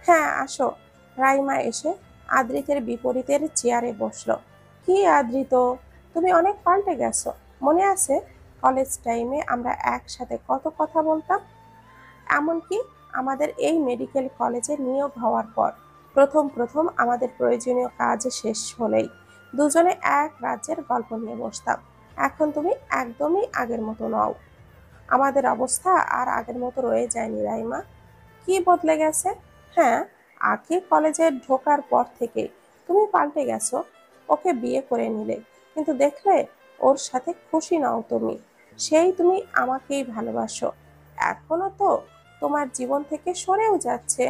হ্যাঁ, আসো। রাইমা এসে আদ্রিতের বিপরীতের চেয়ারে বসলো। কি আদ্রিত, তুমি অনেক পাল্টে গেছো। মনে আছে কলেজ টাইমে আমরা একসাথে কত কথা বলতাম? এমনকি আমাদের এই মেডিকেল কলেজে নিয়োগ হওয়ার পর প্রথম প্রথম আমাদের প্রয়োজনীয় কাজ শেষ হলেই দুজনে এক রাজ্যের গল্প নিয়ে বসতাম। এখন তুমি একদমই আগের মতো নও। আমাদের অবস্থা আর আগের মতো রয়ে যায়নি রাইমা। কি বদলে গেছে? হ্যাঁ, আগে কলেজে ঢোকার পর থেকে তুমি পাল্টে গেছো। ওকে বিয়ে করে নিলে, কিন্তু দেখলে ওর সাথে খুশি নও তুমি। সেই তুমি আমাকেই ভালোবাসো। এখনো তো তোমার জীবন থেকে সরেও যাচ্ছে।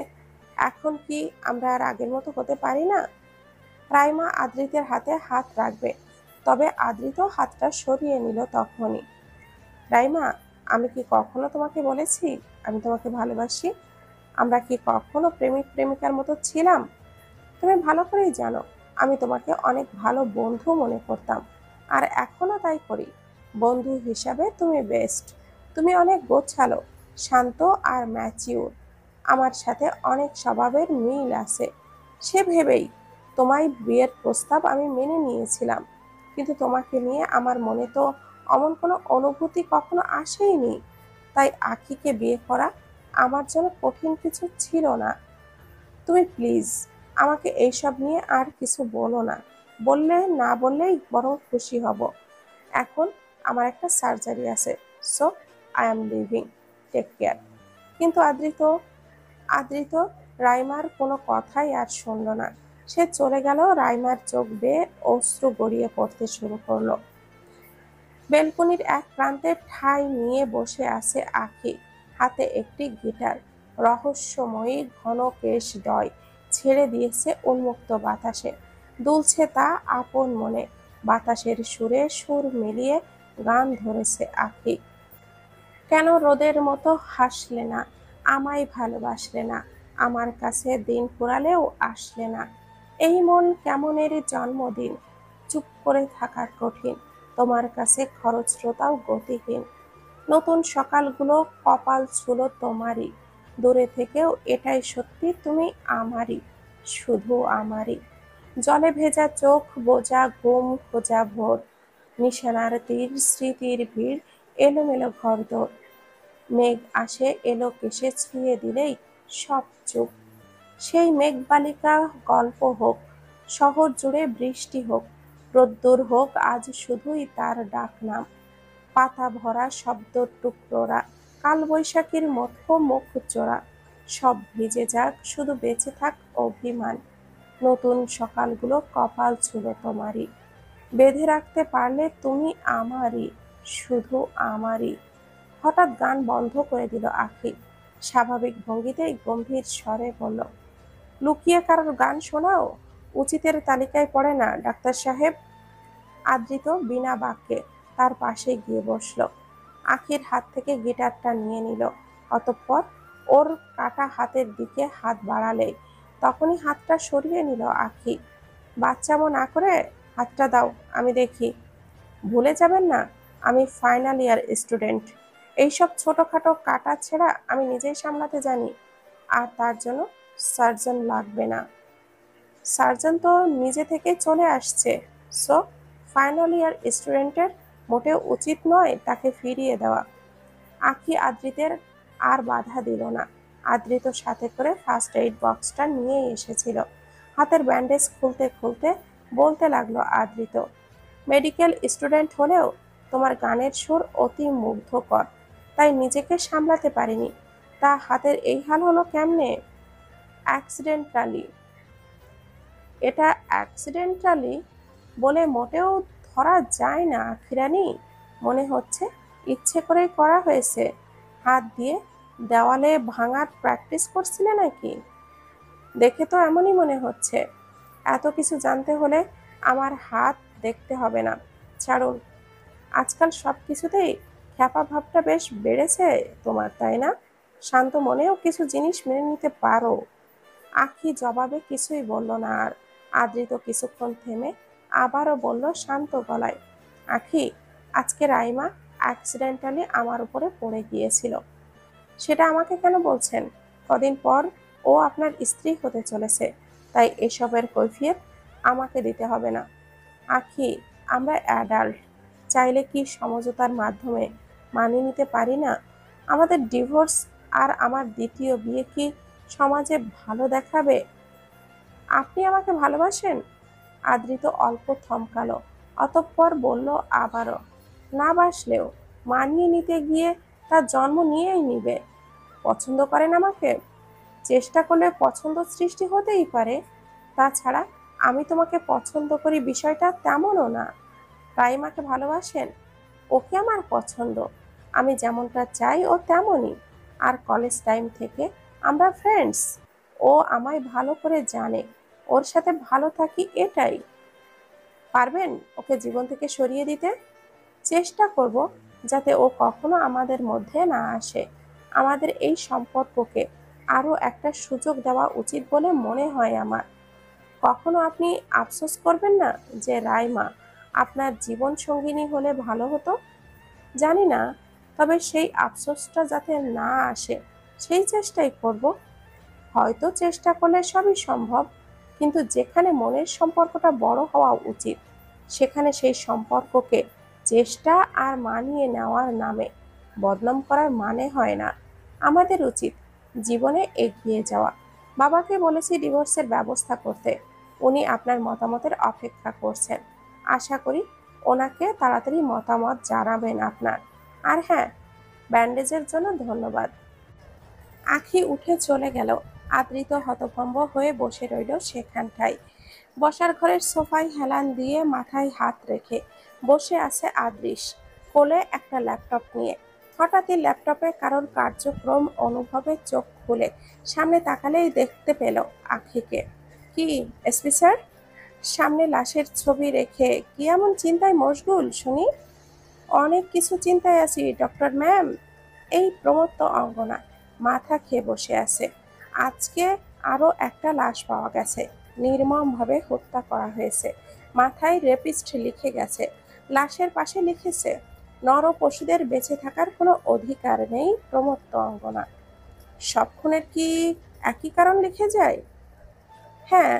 এখন কি আমরা আর আগের মতো হতে পারি না? রাইমা আদ্রিতের হাতে হাত রাখবে, তবে আদ্রিত হাতটা সরিয়ে নিল তখনই। রাইমা, আমি কি কখনো তোমাকে বলেছি আমি তোমাকে ভালোবাসি? আমরা কি কখনো প্রেমিক প্রেমিকার মতো ছিলাম? তুমি ভালো করেই জানো আমি তোমাকে অনেক ভালো বন্ধু মনে করতাম, আর এখনো তাই করি। বন্ধু হিসাবে তুমি বেস্ট। তুমি অনেক গোছালো, শান্ত আর ম্যাচিউর। আমার সাথে অনেক স্বভাবের মিল আছে। সে ভেবেই তোমায় বিয়ের প্রস্তাব আমি মেনে নিয়েছিলাম, কিন্তু তোমাকে নিয়ে আমার মনে তো অমন কোনো অনুভূতি কখনো আসেইনি। তাই আখিকে বিয়ে করা আমার জন্য কঠিন কিছু ছিল না। তুমি প্লিজ আমাকে এইসব নিয়ে আর কিছু বলো না। বললে না বললেই বরং খুশি হব। এখন আমার একটা সার্জারি আছে, so I am leaving. Take care. কিন্তু আদ্রিত, আদ্রিত রাইমার কোনো কথাই আর শুনল না। সে চলে গেল। রাইমার চোখ বেয়ে অশ্রু গড়িয়ে পড়তে শুরু করলো। বেলকনির এক প্রান্তে ঠাঁই নিয়ে বসে আছে আখি, হাতে একটি গিটার। রহস্যময়ী ঘন কেশডয় ছেড়ে দিয়েছে উন্মুক্ত বাতাসে। দুলছে তা আপন মনে। বাতাসের সুরে সুর মিলিয়ে গান ধরেছে আখি। কেন রোদের মতো হাসলে না, আমায় ভালোবাসলে না, আমার কাছে দিন ফুরালেও আসলে না। এই মন কেমনের জন্মদিন, চুপ করে থাকা কঠিন, তোমার কাছে খরস্রোতাও গতিহীন। নতুন সকালগুলো কপাল ছুলো তোমারই, দূরে থেকেও এটাই সত্যি তুমি আমারই, শুধু আমারই। জলে ভেজা চোখ বোঝা ঘুম খোঁজা ভোর, নিশানার তীর স্মৃতির ভিড়, এলোমেলো ঘরদোর। মেঘ আসে এলো কেশে ছুঁয়ে দিলেই সব চুপ। সেই মেঘবালিকা গল্প হোক, শহর জুড়ে বৃষ্টি হোক, রোদ্দুর হোক, আজ শুধুই তার ডাকনাম। পাতা ভরা শব্দ টুকরোরা, কালবৈশাখীর মতো মুখ চোরা। সব ভিজে যাক, শুধু বেঁচে থাক অভিমান। নতুন সকালগুলো কপাল ছুলো তোমারই, বেঁধে রাখতে পারলে তুমি আমারই, শুধু আমারই। হঠাৎ গান বন্ধ করে দিল আখি। স্বাভাবিক ভঙ্গিতেই গম্ভীর স্বরে বলল, লুকিয়ে কারোর গান শোনাও? উচিতের তালিকায় পড়ে না ডাক্তার সাহেব। আদৃত বিনা বাক্যে তার পাশে গিয়ে বসল। আখির হাত থেকে গিটারটা নিয়ে নিল। অতঃপর ওর কাটা হাতের দিকে হাত বাড়ালে তখনই হাতটা সরিয়ে নিল আখি। বাচ্চামো না করে হাতটা দাও, আমি দেখি। ভুলে যাবেন না, আমি ফাইনাল ইয়ার স্টুডেন্ট। এইসব ছোটখাটো কাটা ছেঁড়া আমি নিজেই সামলাতে জানি। আর তার জন্য সার্জন লাগবে না। সার্জন তো নিজে থেকে চলে আসছে। সো ফাইনাল ইয়ার স্টুডেন্টের মোটেও উচিত নয় তাকে ফিরিয়ে দেওয়া। আখি আদ্রিতের আর বাধা দিল না। আদ্রিত সাথে করে ফার্স্ট এইড বক্সটা নিয়ে এসেছিল। হাতের ব্যান্ডেজ খুলতে খুলতে বলতে লাগলো আদ্রিত, মেডিকেল স্টুডেন্ট হলেও তোমার গানের সুর অতি মুগ্ধকর, তাই নিজেকে সামলাতে পারিনি। তা হাতের এই হাল হলো কেমনে? অ্যাক্সিডেন্টালি। এটা অ্যাক্সিডেন্টালি বলে মোটেও ধরা যায় না আখিরানি। মনে হচ্ছে ইচ্ছে করেই করা হয়েছে। হাত দিয়ে দেওয়ালে ভাঙার প্র্যাকটিস করছিলে নাকি? দেখে তো এমনই মনে হচ্ছে। এত কিছু জানতে হলে আমার হাত দেখতে হবে না, ছাড়ুন। আজকাল সব কিছুতেই খ্যাপা ভাবটা বেশ বেড়েছে তোমার, তাই না? শান্ত মনেও কিছু জিনিস মেনে নিতে পারো। আখি জবাবে কিছুই বলল না আর। আদৃত কিছুক্ষণ থেমে আবারও বলল শান্ত গলায়, আখি, আজকে রাইমা অ্যাক্সিডেন্টালি আমার উপরে পড়ে গিয়েছিল। সেটা আমাকে কেন বলছেন? কদিন পর ও আপনার স্ত্রী হতে চলেছে, তাই এসবের কৈফিয়ত আমাকে দিতে হবে না। আখি, আমরা অ্যাডাল্ট, চাইলে কি সমঝোতার মাধ্যমে মানিয়ে নিতে পারি না? আমাদের ডিভোর্স আর আমার দ্বিতীয় বিয়ে কি সমাজে ভালো দেখাবে? আপনি আমাকে ভালোবাসেন? আদৃত অল্প থমকালো, অতঃপর বলল আবারও, না বাসলেও মানিয়ে নিতে গিয়ে তার জন্ম নিয়েই নিবে। পছন্দ করেন আমাকে? চেষ্টা করলে পছন্দ সৃষ্টি হতেই পারে। তাছাড়া আমি তোমাকে পছন্দ করি বিষয়টা তেমনও না। রাইমাকে ভালোবাসেন? ওকে আমার পছন্দ। আমি যেমনটা চাই ও তেমনই। আর কলেজ টাইম থেকে আমরা ফ্রেন্ডস। ও আমায় ভালো করে জানে। ওর সাথে ভালো থাকি, এটাই। পারবেন ওকে জীবন থেকে সরিয়ে দিতে? চেষ্টা করব যাতে ও কখনো আমাদের মধ্যে না আসে। আমাদের এই সম্পর্ককে আরও একটা সুযোগ দেওয়া উচিত বলে মনে হয় আমার। কখনো আপনি আফসোস করবেন না যে রাইমা আপনার জীবন সঙ্গিনী হলে ভালো হতো? জানি না, তবে সেই আফসোসটা যাতে না আসে সেই চেষ্টাই করব। হয়তো চেষ্টা করলে সবই সম্ভব, কিন্তু যেখানে মনের সম্পর্কটা বড় হওয়া উচিত সেখানে সেই সম্পর্ককে চেষ্টা আর মানিয়ে নেওয়ার নামে বদনাম করার মানে হয় না। আমাদের উচিত জীবনে এগিয়ে যাওয়া। বাবাকে বলেছি ডিভোর্সের ব্যবস্থা করতে। উনি আপনার মতামতের অপেক্ষা করছেন। আশা করি ওনাকে তাড়াতাড়ি মতামত জানাবেন আপনার। আর হ্যাঁ, ব্যান্ডেজের জন্য ধন্যবাদ। আখি উঠে চলে গেল। আদৃত হতভম্ব হয়ে বসে রইল সেখানটায়। বসার ঘরের সোফায় হেলান দিয়ে মাথায় হাত রেখে বসে আছে আদৃশ, কোলে একটা ল্যাপটপ নিয়ে। হঠাৎই ল্যাপটপে কারোর কার্যক্রম অনুভবে চোখ খুলে সামনে তাকালেই দেখতে পেল আখিকে। কি এসপি স্যার? সামনে লাশের ছবি রেখে কি এমন চিন্তায় মশগুল শুনি? অনেক কিছু চিন্তায় আছি ডক্টর ম্যাম। এই প্রমত্ত অঙ্গনা মাথা খেয়ে বসে আছে। আজকে আরো একটা লাশ পাওয়া গেছে, নির্মমভাবে হত্যা করা হয়েছে। মাথায় রেপিস্ট লিখে গেছে। লাশের পাশে লিখেছে, নর পশুদের বেঁচে থাকার কোনো অধিকার নেই প্রমত্ত অঙ্গনা। সব খুনের কি একই কারণ লিখে যায়? হ্যাঁ।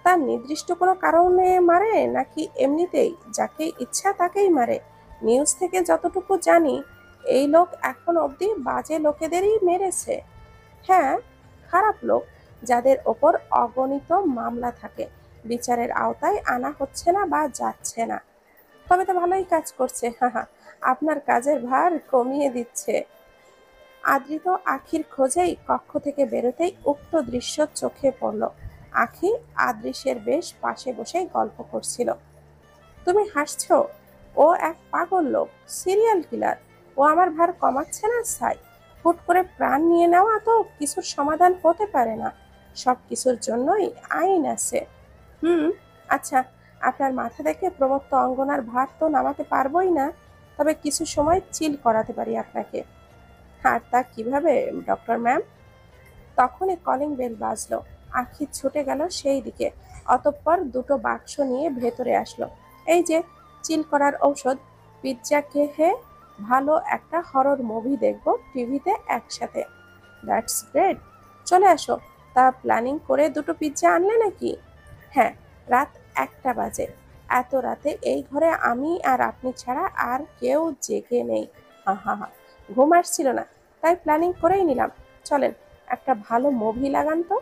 তার নির্দিষ্ট কোনো কারণে মারে নাকি এমনিতেই যাকে ইচ্ছা তাকেই মারে? নিউজ থেকে যতটুকু জানি এই লোক এখন অবধি বাজে লোকেদেরই মেরেছে। হ্যাঁ, খারাপ লোক যাদের ওপর অগণিত মামলা থাকে, বিচারের আওতায় আনা হচ্ছে না বা যাচ্ছে না। তবে তো ভালোই কাজ করছে, হাহা, আপনার কাজের ভার কমিয়ে দিচ্ছে। আদৃত আখির খোঁজেই কক্ষ থেকে বেরোতেই উক্ত দৃশ্য চোখে পড়ল। আখি আদৃশের বেশ পাশে বসেই গল্প করছিল। তুমি হাসছো? ও এক পাগল লোক, সিরিয়াল কিলার। ও আমার ভার কমাচ্ছে না ছাই। হুট করে প্রাণ নিয়ে নেওয়া তো কিছুর সমাধান হতে পারে না। সব কিছুর জন্যই আইন আছে। হুম। আচ্ছা, আপনার মাথা থেকে প্রমত্ত অঙ্গনার ভার তো নামাতে পারবোই না, তবে কিছু সময় চিল করাতে পারি আপনাকে। আর তা কিভাবে, ডক্টর ম্যাম? তখনই কলিং বেল বাজলো। আখি ছুটে গেল সেই দিকে। অতঃপর দুটো বাক্স নিয়ে ভেতরে আসলো। এই যে, চিল করার ঔষধ। পিৎজা খেয়ে ভালো একটা হরর মুভি দেখবো টিভিতে একসাথে। That's great. চলে আসো। তা প্ল্যানিং করে দুটো পিৎজা আনলে নাকি? হ্যাঁ, রাত 1টা বাজে। এত রাতে এই ঘরে আমি আর আপনি ছাড়া আর কেউ জেগে নেই। হা হা হা। ঘুম আসছিল না, তাই প্ল্যানিং করেই নিলাম। চলেন, একটা ভালো মুভি লাগান তো।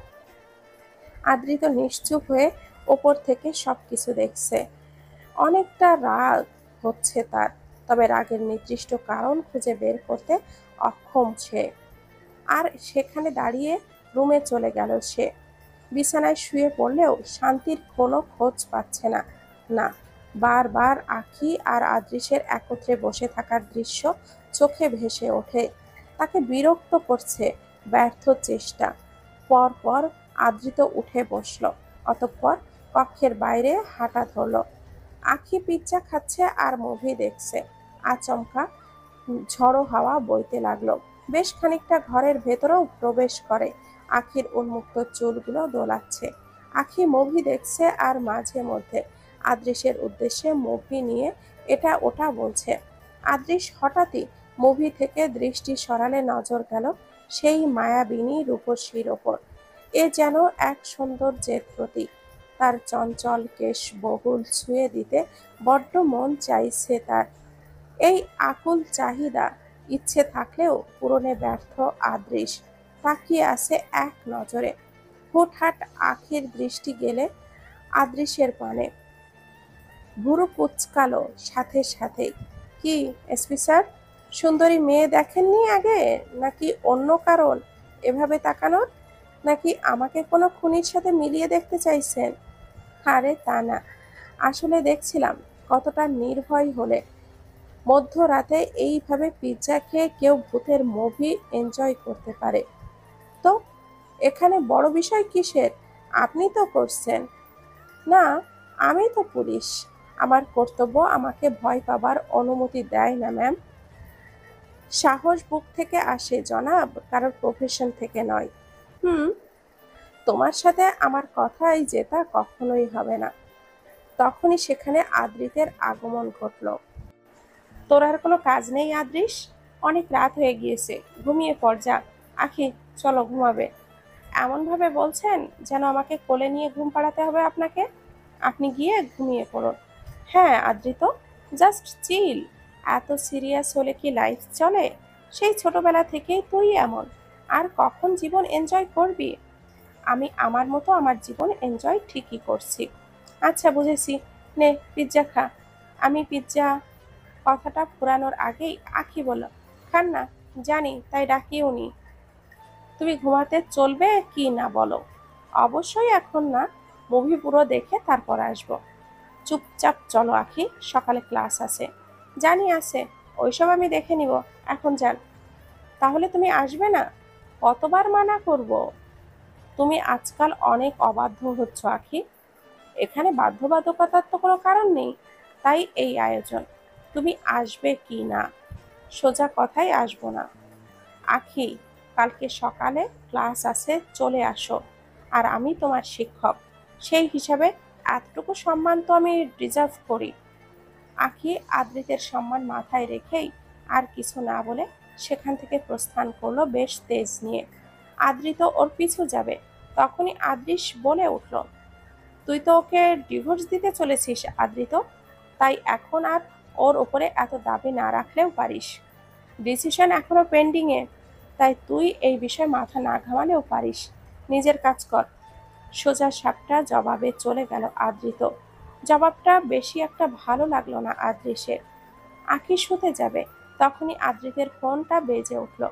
আদ্রিত নিশ্চুপ হয়ে ওপর থেকে সবকিছু দেখছে। অনেকটা রাগ হচ্ছে তার, তবে রাগের নির্দিষ্ট কারণ খুঁজে বের করতে অক্ষম সে। আর সেখানে দাঁড়িয়ে রুমে চলে গেল সে। বিছানায় শুয়ে পড়লেও শান্তির কোনো খোঁজ পাচ্ছে না। না, বারবার আখি আর আদৃশের একত্রে বসে থাকার দৃশ্য চোখে ভেসে ওঠে। তাকে বিরক্ত করছে ব্যর্থ চেষ্টা। পরপর আদৃত উঠে বসল। অতঃপর কক্ষের বাইরে হাঁটা ধরল। আখি পিৎজা খাচ্ছে আর মুভি দেখছে। আচমকা ঝড়ো হাওয়া বইতে লাগলো। বেশ খানিকটা ঘরের ভেতরেও প্রবেশ করে। আখির উন্মুক্ত চুলগুলো দোলাচ্ছে। আখি মুভি দেখছে আর মাঝে মধ্যে আদৃশের উদ্দেশ্যে মুভি নিয়ে এটা ওটা বলছে। আদৃশ হঠাৎই মুভি থেকে দৃষ্টি সরালে নজর গেল সেই মায়াবিনী রূপসীর ওপর। এ যেন এক সৌন্দর্যের প্রতীক। তার চঞ্চল কেশ বহুল ছুঁয়ে দিতে বড্ড মন চাইছে তার। এই আকুল চাহিদা ইচ্ছে থাকলেও পূরণে ব্যর্থ আদৃশ। তাকিয়ে আছে এক নজরে। হুটহাট আখির দৃষ্টি গেলে আদৃশের পানে। ভুরু কুঁচকালো সাথে সাথেই। কি এসপি স্যার, সুন্দরী মেয়ে দেখেননি আগে, নাকি অন্য কারণ এভাবে তাকানোর? নাকি আমাকে কোনো খুনির সাথে মিলিয়ে দেখতে চাইছেন? আরে তা না, আসলে দেখছিলাম কতটা নির্ভয় হলে মধ্যরাতে এইভাবে পিৎজা খেয়ে কেউ ভূতের মুভি এনজয় করতে পারে। তো এখানে বড় বিষয় কিসের? আপনি তো করছেন না, আমি তো পুলিশ। আমার কর্তব্য আমাকে ভয় পাবার অনুমতি দেয় না ম্যাম। সাহস বুক থেকে আসে জনাব, কারোর প্রফেশন থেকে নয়। হুম। তোমার সাথে আমার কথাই জেতা কখনোই হবে না। তখনই সেখানে আদ্রিতের আগমন ঘটল। তোর আর কোনো কাজ নেই আদৃশ? অনেক রাত হয়ে গিয়েছে, ঘুমিয়ে পড় যা। আখি, চলো ঘুমাবে। এমনভাবে বলছেন যেন আমাকে কোলে নিয়ে ঘুম পাড়াতে হবে আপনাকে। আপনি গিয়ে ঘুমিয়ে পড়ুন। হ্যাঁ আদৃত, জাস্ট চিল। এত সিরিয়াস হলে কি লাইফ চলে? সেই ছোটবেলা থেকেই তুই এমন। আর কখন জীবন এনজয় করবি? আমি আমার মতো আমার জীবন এনজয় ঠিকই করছি। আচ্ছা বুঝেছি, নে পিৎজা খা। আমি পিৎজা কথাটা ফুরানোর আগেই আখি বলল, খান না। জানি, তাই ডাকিওনি। তুমি ঘুমাতে চলবে কি না বলো? অবশ্যই এখন না, মুভি পুরো দেখে তারপর আসবো। চুপচাপ চলো আখি, সকালে ক্লাস আছে। জানি আছে, ওইসব আমি দেখে নিব। এখন যান। তাহলে তুমি আসবে না? কতবার মানা করব? তুমি আজকাল অনেক অবাধ্য হচ্ছ আখি। এখানে বাধ্যবাধকতার তো কোনো কারণ নেই, তাই এই আয়োজন। তুমি আসবে কি না? সোজা কথাই আসবো না। আখি, কালকে সকালে ক্লাস আছে, চলে আসো। আর আমি তোমার শিক্ষক, সেই হিসাবে এতটুকু সম্মান তো আমি ডিজার্ভ করি। আখি আদ্রিতের সম্মান মাথায় রেখেই আর কিছু না বলে সেখান থেকে প্রস্থান করলো বেশ তেজ নিয়ে। আদ্রিত ওর পিছু যাবে, তখনই আদৃশ বলে উঠল, তুই তো ওকে ডিভোর্স দিতে চলেছিস আদৃত, তাই এখন আর ওর ওপরে এত দাবি না রাখলেও পারিস। ডিসিশন এখনো পেন্ডিংয়ে, তাই তুই এই বিষয়ে মাথা না ঘামালেও পারিস। নিজের কাজ কর। সোজা সাপটা জবাবে চলে গেল আদৃত। জবাবটা বেশি একটা ভালো লাগলো না আদৃশের। আখি শুতে যাবে, তখনই আদৃতের ফোনটা বেজে উঠল।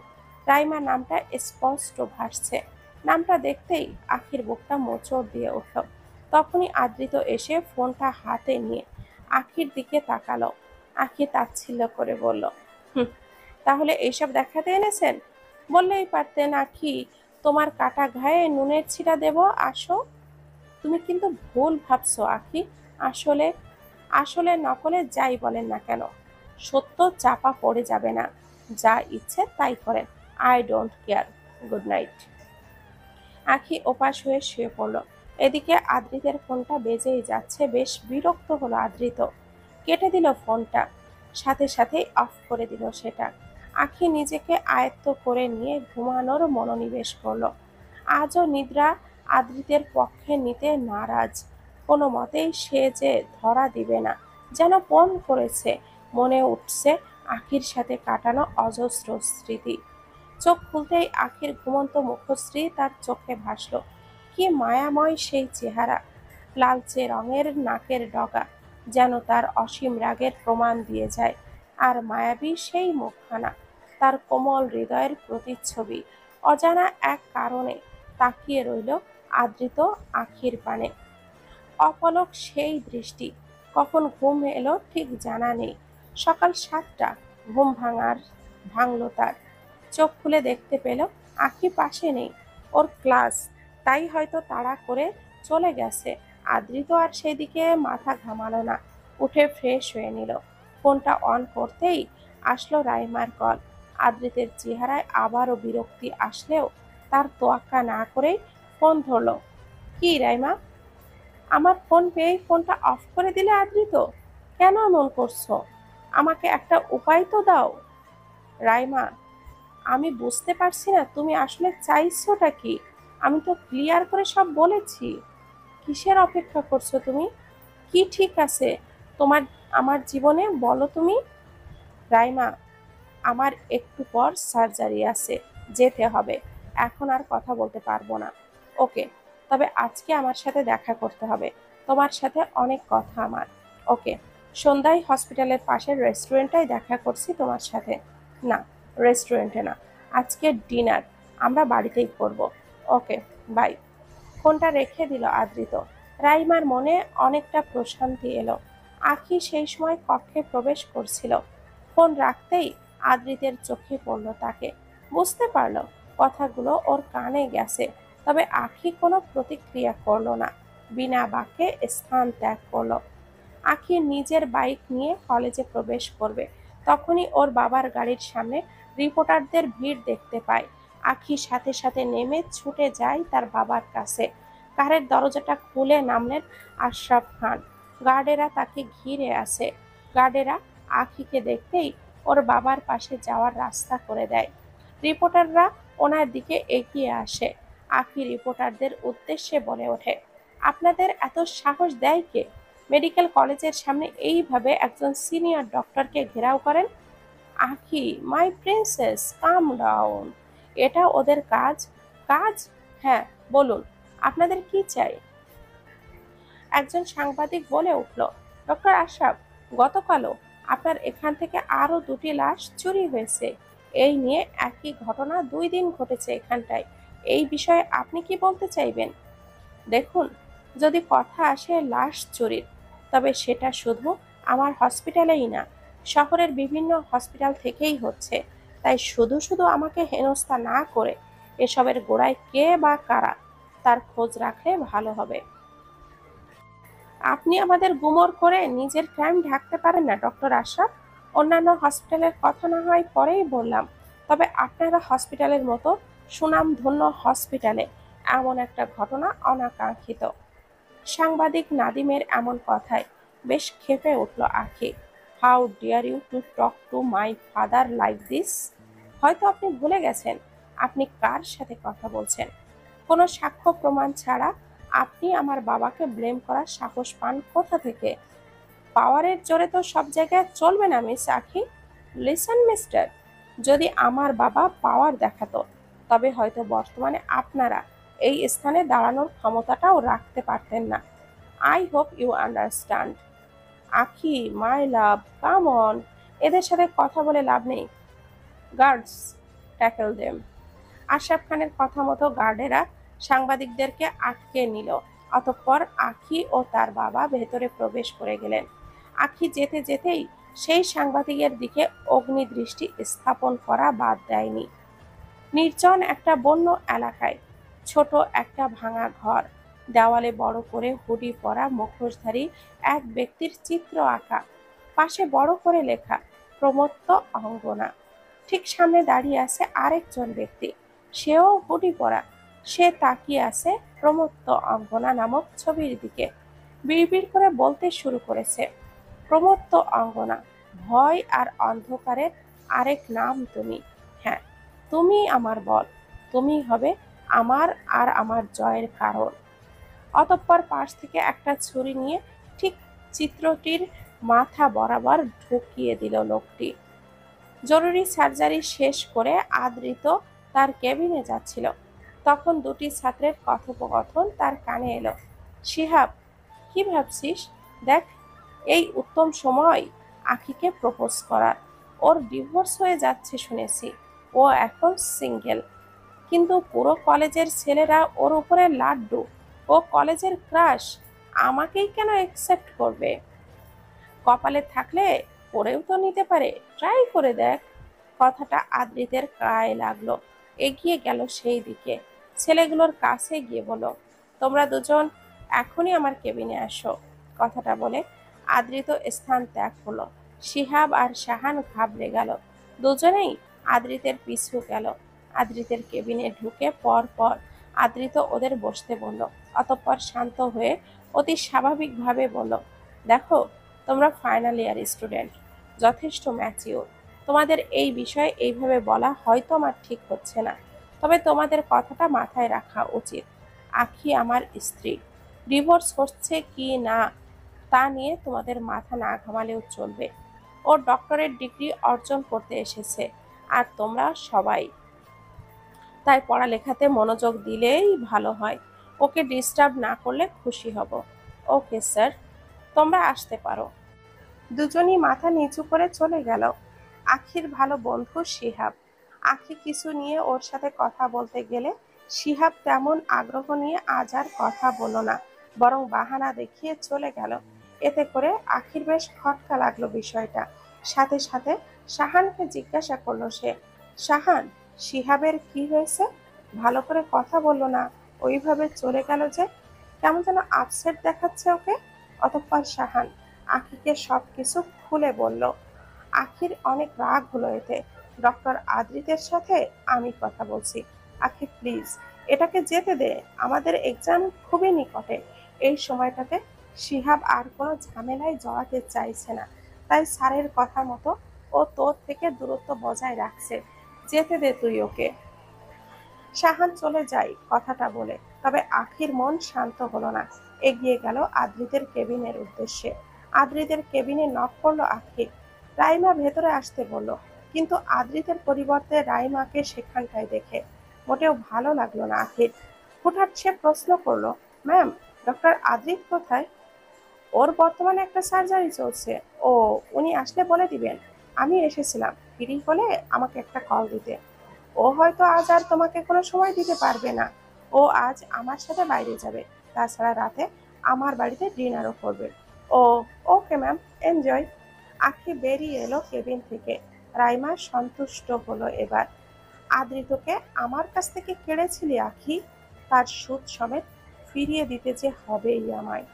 রাইমা নামটা স্পষ্ট ভাসছে। নামটা দেখতেই আখির বুকটা মোচড় দিয়ে উঠল। তখনই আদৃত এসে ফোনটা হাতে নিয়ে আখির দিকে তাকালো। আখি তাচ্ছিল্য করে বলল, হুম, তাহলে এইসব দেখাতে এনেছেন? বললেই পারতেন, আখি তোমার কাটা ঘায়ে নুনের ছিটা দেব, আসো। তুমি কিন্তু ভুল ভাবছো আখি। আসলে আসলে নকলে যাই বলেন না কেন, সত্য চাপা পড়ে যাবে না। যা ইচ্ছে তাই করেন, I don't care. Good night. আখি ওপাশ হয়ে শুয়ে পড়ল। এদিকে আদ্রিতের ফোনটা বেজেই যাচ্ছে। বেশ বিরক্ত হলো আদ্রিত। কেটে দিল ফোনটা, সাথে সাথেই অফ করে দিল সেটা। আখি নিজেকে আয়ত্ত করে নিয়ে ঘুমানোর মনোনিবেশ করলো। আজও নিদ্রা আদ্রিতের পক্ষে নিতে নারাজ। কোনো মতেই সে যে ধরা দিবে না, যেন পণ করেছে। মনে উঠছে আখির সাথে কাটানো অজস্র স্মৃতি। চোখ খুলতেই আখির ঘুমন্ত মুখশ্রী তার চোখে ভাসল। কি মায়াময় সেই চেহারা! লালচে রঙের নাকের ডগা যেন তার অসীম রাগের প্রমাণ দিয়ে যায়। আর মায়াবী সেই মুখখানা, তার কোমল হৃদয়ের প্রতিচ্ছবি। অজানা এক কারণে তাকিয়ে রইল আদৃত আখির পানে। অপলক সেই দৃষ্টি। কখন ঘুম এলো ঠিক জানা নেই। সকাল ৭টা। ঘুম ভাঙল তার। চোখ খুলে দেখতে পেল আখি পাশে নেই। ওর ক্লাস, তাই হয়তো তাড়া করে চলে গেছে। আদ্রিত আর সেদিকে মাথা ঘামালো না। উঠে ফ্রেশ হয়ে নিল। ফোনটা অন করতেই আসলো রাইমার কল। আদ্রিতের চেহারায় আবারও বিরক্তি আসলেও তার তোয়াক্কা না করেই ফোন ধরল। কি রাইমা, আমার ফোন পেয়েই ফোনটা অফ করে দিলে আদ্রিত? কেন এমন করছো? আমাকে একটা উপায় তো দাও। রাইমা, আমি বুঝতে পারছি না তুমি আসলে চাইছোটা কি। আমি তো ক্লিয়ার করে সব বলেছি। কিসের অপেক্ষা করছো তুমি? কি ঠিক আছে তোমার আমার জীবনে, বলো তুমি। রাইমা, আমার একটু পর সার্জারি আছে, যেতে হবে। এখন আর কথা বলতে পারবো না। ওকে, তবে আজকে আমার সাথে দেখা করতে হবে। তোমার সাথে অনেক কথা আমার। ওকে, সন্ধ্যায় হসপিটালের পাশের রেস্টুরেন্টটাই দেখা করছি তোমার সাথে। না, রেস্টুরেন্টে না, আজকে ডিনার আমরা বাড়িতেই করব। ওকে, বাই। ফোনটা রেখে দিল আদৃত। রাইমার মনে অনেকটা প্রশান্তি এলো। আখি সেই সময় কক্ষে প্রবেশ করছিল। ফোন রাখতেই আদৃতের চোখে পড়ল তাকে। বুঝতে পারল কথাগুলো ওর কানে গেছে, তবে আখি কোনো প্রতিক্রিয়া করলো না। বিনা বাক্যে স্থান ত্যাগ করলো। আখি নিজের বাইক নিয়ে কলেজে প্রবেশ করবে, তখনই ওর বাবার গাড়ির সামনে রিপোর্টারদের ভিড় দেখতে পায়। আখি সাথে সাথে নেমে ছুটে যায় তার বাবার কাছে। কারের দরজাটা খুলে নামলেন আশরাফ খান। গার্ডেরা তাকে ঘিরে আছে। গার্ডেরা আখিকে দেখতেই ওর বাবার পাশে যাওয়ার রাস্তা করে দেয়। রিপোর্টাররা ওনার দিকে এগিয়ে আসে। আখি রিপোর্টারদের উদ্দেশ্যে বলে ওঠে, আপনাদের এত সাহস দেয় কে? মেডিকেল কলেজের সামনে এইভাবে একজন সিনিয়র ডক্টরকে ঘেরাও করেন? আখি, মাই প্রিন্সেস, কাম ডাউন। এটা ওদের কাজ। কাজ? হ্যাঁ, বলুন আপনাদের কি চাই? একজন সাংবাদিক বলে উঠল, ডক্টর আশরাফ, গতকালও আপনার এখান থেকে আরো 2টি লাশ চুরি হয়েছে। এই নিয়ে একই ঘটনা 2 দিন ঘটেছে এখানটায়। এই বিষয়ে আপনি কি বলতে চাইবেন? দেখুন, যদি কথা আসে লাশ চুরির, তবে সেটা শুধু আমার হসপিটালেই না, শহরের বিভিন্ন হসপিটাল থেকেই হচ্ছে। তাই শুধু শুধু আমাকে হেনস্থা না করে এসবের গোড়ায় কে বা কারা, তার খোঁজ রাখলে ভালো হবে। আপনি আমাদের গুমর করে নিজের ক্রাইম ঢাকতে পারেন না ডক্টর আশরাফ। অন্যান্য হসপিটালের কথা না হয় পরেই বললাম, তবে আপনারা হসপিটালের মতো সুনামধন্য হসপিটালে এমন একটা ঘটনা অনাকাঙ্ক্ষিত। সাংবাদিক নাদিমের এমন কথায় বেশ ক্ষেপে উঠল Akhi. How dare you to talk to my father like this? হয়তো আপনি ভুলে গেছেন আপনি কার সাথে কথা বলছেন। কোনো সাক্ষ্য প্রমাণ ছাড়া আপনি আমার বাবাকে ব্লেম করার সাহস পান কোথা থেকে? পাওয়ারের জোরে তো সব জায়গায় চলবে না মিস আখি। লিসন মিস্টার, যদি আমার বাবা পাওয়ার দেখাতো, তবে হয়তো বর্তমানে আপনারা এই স্থানে দাঁড়ানোর ক্ষমতাটাও রাখতে পারতেন না। I hope you understand. Akhi, my love, come on. এদের সাথে কথা বলে লাভ নেই। Guards, tackle them. আশরাফ খানের কথা মতো গার্ডেরা সাংবাদিকদেরকে আটকে নিল। অতঃপর আখি ও তার বাবা ভেতরে প্রবেশ করে গেলেন। আখি যেতে যেতেই সেই সাংবাদিকের দিকে অগ্নিদৃষ্টি স্থাপন করা বাদ দেয়নি। নির্জন একটা বন্য এলাকায় ছোট একটা ভাঙা ঘর, দেওয়ালে বড় করে হুডি পরা মুখোশধারী এক ব্যক্তির চিত্র আঁকা, পাশে বড় করে লেখা প্রমত্ত অঙ্গনা। ঠিক সামনে দাঁড়িয়ে আছে আরেকজন ব্যক্তি, সেও হুডি পরা। সে তাকিয়ে আছে প্রমত্ত অঙ্গনা নামক ছবির দিকে। বিড়বিড় করে বলতে শুরু করেছে, প্রমত্ত অঙ্গনা, ভয় আর অন্ধকারের আরেক নাম তুমি। হ্যাঁ, তুমি আমার বল, তুমি হবে আমার আর আমার জয়ের কারণ। অতঃপর পাশ থেকে একটা ছুরি নিয়ে ঠিক চিত্রটির মাথা বরাবর ঢুকিয়ে দিল লোকটি। জরুরি সার্জারি শেষ করে আদ্রিত তার কেবিনে যাচ্ছিল, তখন দুটি ছাত্রের কথোপকথন তার কানে এলো। শিহাব, কি ভাবছিস? দেখ, এই উত্তম সময় আখিকে প্রপোজ করার। ওর ডিভোর্স হয়ে যাচ্ছে শুনেছি, ও এখন সিঙ্গেল। কিন্তু পুরো কলেজের ছেলেরা ওর উপরে লাড্ডু। ও কলেজের ক্রাশ, আমাকেই কেন অ্যাকসেপ্ট করবে? কপালে থাকলে পড়েও তো নিতে পারে, ট্রাই করে দেখ। কথাটা আদ্রিতের গায়ে লাগলো, এগিয়ে গেল সেই দিকে। ছেলেগুলোর কাছে গিয়ে বলল, তোমরা দুজন এখনই আমার কেবিনে আসো। কথাটা বলে আদ্রিত স্থান ত্যাগ হলো। শিহাব আর শাহান ঘাবড়ে গেল, দুজনেই আদ্রিতের পিছু গেল। আদ্রিতের কেবিনে ঢুকে পর পর আদ্রিত ওদের বসতে বলল। অতঃপর শান্ত হয়ে অতি স্বাভাবিকভাবে বলল, দেখো, তোমরা ফাইনাল ইয়ার স্টুডেন্ট, যথেষ্ট ম্যাচিওর। তোমাদের এই বিষয়ে এইভাবে বলা হয়তো আমার ঠিক হচ্ছে না, তবে তোমাদের কথাটা মাথায় রাখা উচিত। আখি আমার স্ত্রী। ডিভোর্স হচ্ছে কি না তা নিয়ে তোমাদের মাথা না ঘামালেও চলবে। ও ডক্টরেট ডিগ্রি অর্জন করতে এসেছে, আর তোমরা সবাই তাই পড়ালেখাতে মনোযোগ দিলেই ভালো হয়। ওকে ডিস্টার্ব না করলে খুশি হব। ওকে স্যার, তোমরা আসতে পারো। দুজনই মাথা নিচু করে চলে গেল। আখির ভালো বন্ধু শিহাব। আখি কিছু নিয়ে ওর সাথে কথা বলতে গেলে শিহাব তেমন আগ্রহ নিয়ে আজ আর কথা বলল না, বরং বাহানা দেখিয়ে চলে গেল। এতে করে আখির বেশ খটকা লাগলো বিষয়টা। সাথে সাথে শাহানকে জিজ্ঞাসা করলো সে, শাহান, শিহাবের কি হয়েছে? ভালো করে কথা বললো না, ওইভাবে চলে গেল যে, কেমন যেন আপসেট দেখাচ্ছে ওকে। অতঃপর শাহান আখিকে সবকিছু খুলে বলল। আখির অনেক রাগ হলো এতে। ডক্টর আদ্রিতের সাথে আমি কথা বলছি। আখি প্লিজ, এটাকে যেতে দে, আমাদের এক্সাম খুবই নিকটে। এই সময়টাতে শিহাব আর কোনো ঝামেলায় জড়াতে চাইছে না, তাই স্যারের কথা মতো ও তোর থেকে দূরত্ব বজায় রাখছে। যেতে দে তুই ওকে। শাহান চলে যায় কথাটা বলে, তবে আখির মন শান্ত হলো না। এগিয়ে গেল আদ্রিতের কেবিনের উদ্দেশ্যে। আদ্রিতের কেবিনে নক করলো আখি। রাইমা ভেতরে আসতে বলল, কিন্তু আদ্রিতের পরিবর্তে রাইমাকে সেখানটায় দেখে মোটেও ভালো লাগলো না আখির। হুটহাট সে প্রশ্ন করলো, ম্যাম, ডক্টর আদ্রিত কোথায়? ওর বর্তমানে একটা সার্জারি চলছে। ও, উনি আসলে বলে দিবেন। আমি এসেছিলাম ফ্রি হলে আমাকে একটা কল দিতে। ও হয়তো আজ আর তোমাকে কোনো সময় দিতে পারবে না। ও আজ আমার সাথে বাইরে যাবে, তাছাড়া রাতে আমার বাড়িতে ডিনারও করবে। ও, ওকে ম্যাম, এনজয়। আখি বেরিয়ে এলো কেবিন থেকে। রাইমা সন্তুষ্ট হলো এবার। আদ্রিতকে আমার কাছ থেকে কেড়েছিলি আখি, তার সুদ সমেত ফিরিয়ে দিতে যে হবেই আমায়।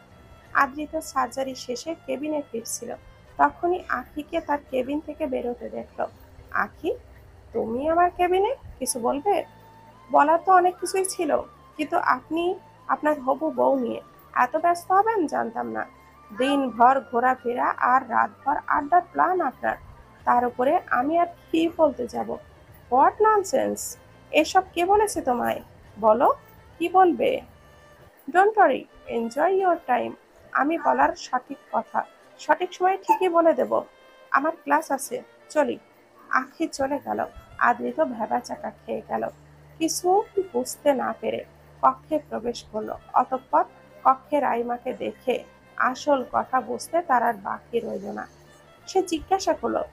আদ্রিত সার্জারি শেষে কেবিনে ফিরছিল, তখনই আখিকে তার কেবিন থেকে বেরোতে দেখল। আখি, তুমি আমার কেবিনে, কিছু বলবে? বলার তো অনেক কিছুই ছিল, কিন্তু আপনি আপনার হবু বউ নিয়ে এত ব্যস্ত হবেন জানতাম না। দিনভর ঘোরাফেরা আর রাতভর আড্ডার প্ল্যান আপনার, তার উপরে আমি আর কি বলতে যাব? What nonsense! এসব কে বলেছে তোমায়? বলো, কি বলবে? Don't worry, enjoy your time. আমি বলার সঠিক কথা সঠিক সময়ে ঠিকই বলে দেব। আমার ক্লাস আছে, চলি। আখি চলে গেল। আদ্রিত ভ্যাবাচাকা খেয়ে গেল, কিছু বুঝতে না পেরে কক্ষে প্রবেশ করলো। অতঃপর কক্ষে রাইমাকে দেখে আসল কথা বুঝতে তার আর বাকি রইল না। সে জিজ্ঞাসা করলো,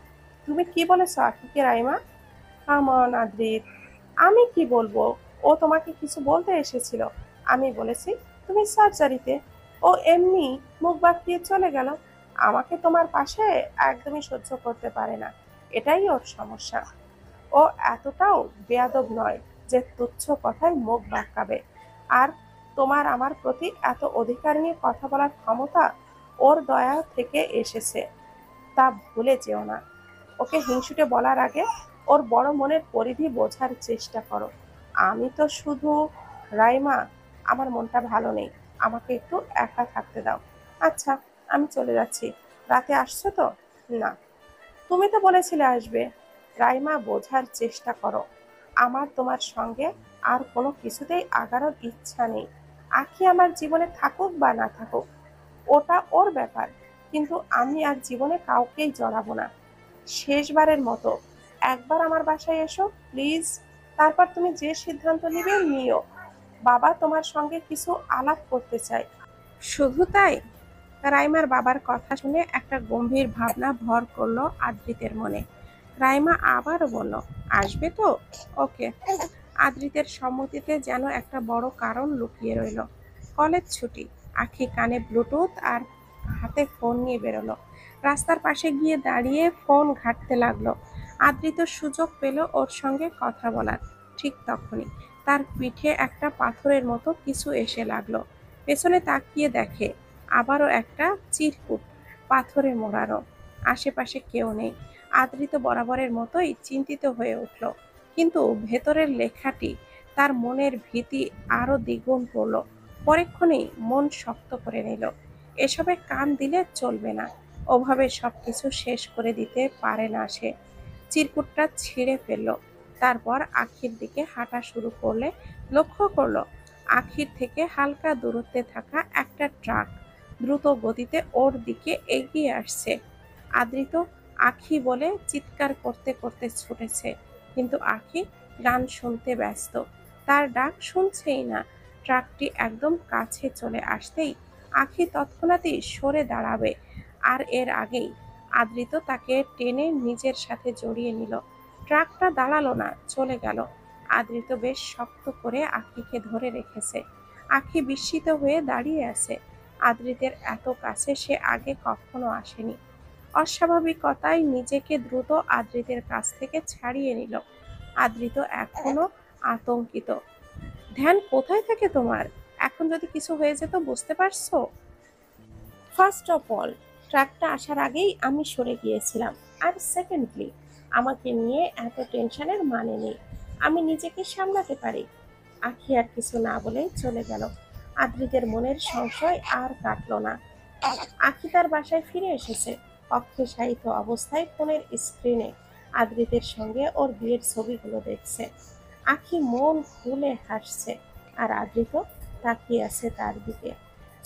তুমি কি বলেছো আখিকে রাইমা? কামন আদ্রিত, আমি কি বলবো? ও তোমাকে কিছু বলতে এসেছিল। আমি বলেছি তুমি সার্জারিতে। ও এমনি মুখ বাঁকিয়ে চলে গেল। আমাকে তোমার পাশে একদমই সহ্য করতে পারে না, এটাই ওর সমস্যা। ও এতটাও বেয়াদব নয় যে তুচ্ছ কথায় মুখ বাঁকাবে। আর তোমার আমার প্রতি এত অধিকার নিয়ে কথা বলার ক্ষমতা ওর দয়া থেকে এসেছে, তা ভুলে যেও না। ওকে হিংসুটে বলার আগে ওর বড় মনের পরিধি বোঝার চেষ্টা করো। আমি তো শুধু রাইমা, আমার মনটা ভালো নেই, আমাকে একটু একা থাকতে দাও। আচ্ছা, আমি চলে যাচ্ছি। রাতে আসছো তো? না, তুমি তো বলেছিলে আসবে। রাইমা, বোঝার চেষ্টা করো, আমার তোমার সঙ্গে আর কোনো কিছুতেই আগানোর ইচ্ছা নেই। আখি আমার জীবনে থাকুক বা না থাকুক, ওটা ওর ব্যাপার, কিন্তু আমি আর জীবনে কাউকেই জড়াবো না। শেষবারের মতো একবার আমার বাসায় এসো প্লিজ, তারপর তুমি যে সিদ্ধান্ত নিবে নিও। বাবা তোমার সঙ্গে কিছু আলাপ করতে চাই। শুধু তাই? রাইমার বাবার কথা শুনে একটা গম্ভীর ভাবনা ভর করলো আদ্রিতের মনে। রাইমা আবারও বলল, আসবে তো? ওকে। আদ্রিতের সম্মতিতে যেন একটা বড় কারণ লুকিয়ে রইল। কলেজ ছুটি। আখি কানে ব্লুটুথ আর হাতে ফোন নিয়ে বেরোলো। রাস্তার পাশে গিয়ে দাঁড়িয়ে ফোন ঘাঁটতে লাগলো। আদ্রিত সুযোগ পেল ওর সঙ্গে কথা বলার। ঠিক তখনই তার পিঠে একটা পাথরের মতো কিছু এসে লাগলো। পেছনে তাকিয়ে দেখে আবারও একটা চিরকুট, পাথরে মোড়ানো। আশেপাশে কেউ নেই। আদ্রিত বরাবরের মতোই চিন্তিত হয়ে উঠল, কিন্তু ভেতরের লেখাটি তার মনের ভীতি আরো দ্বিগুণ করল। পরক্ষণেই মন শক্ত করে নিল। এসবে কান দিলে চলবে না, ওভাবে সবকিছু শেষ করে দিতে পারে না সে। চিরকুটটা ছিঁড়ে ফেলল। তারপর আখির দিকে হাঁটা শুরু করলে লক্ষ্য করলো আখির থেকে হালকা দূরত্বে থাকা একটা ট্রাক দ্রুত গতিতে ওর দিকে এগিয়ে আসছে। আদ্রিত আখি বলে চিৎকার করতে করতে ছুটেছে, কিন্তু আখি গান শুনতে ব্যস্ত। তার ডাক শুনছেই না। ট্রাকটি একদম কাছে চলে আসতেই আখি তৎক্ষণাৎই সরে দাঁড়াবে, আর এর আগেই আদ্রিত তাকে টেনে নিজের সাথে জড়িয়ে নিল। ট্রাকটা দাঁড়ালো না, চলে গেল। আদ্রিত বেশ শক্ত করে আখিকে ধরে রেখেছে। আখি বিস্মিত হয়ে দাঁড়িয়ে আছে। আদ্রিতের এত কাছে সে আগে কখনো আসেনি। অস্বাভাবিকতায় নিজেকে দ্রুত আদ্রিতের কাছ থেকে ছাড়িয়ে নিল। আদ্রিত এখনো আতঙ্কিত। ধ্যান কোথায় থাকে তোমার? এখন যদি কিছু হয়ে যেত, বুঝতে পারছো? ফার্স্ট অফ অল, ট্রাকটা আসার আগেই আমি সরে গিয়েছিলাম। আর সেকেন্ডলি, আমাকে নিয়ে এত টেনশনের মানে নেই, আমি নিজেকে সামলাতে পারি। আখি আর কিছু না বলেই চলে গেল। আদ্রিতের মনের সংশয় আর কাটল না। আখি তার বাসায় ফিরে এসেছে। কক্ষে শায়িত অবস্থায় ফোনের স্ক্রিনে আদ্রিতের সঙ্গে ওর বিয়ের ছবিগুলো দেখছে। আখি মন খুলে হাসছে, আর আদ্রিত তাকিয়ে আছে তার দিকে।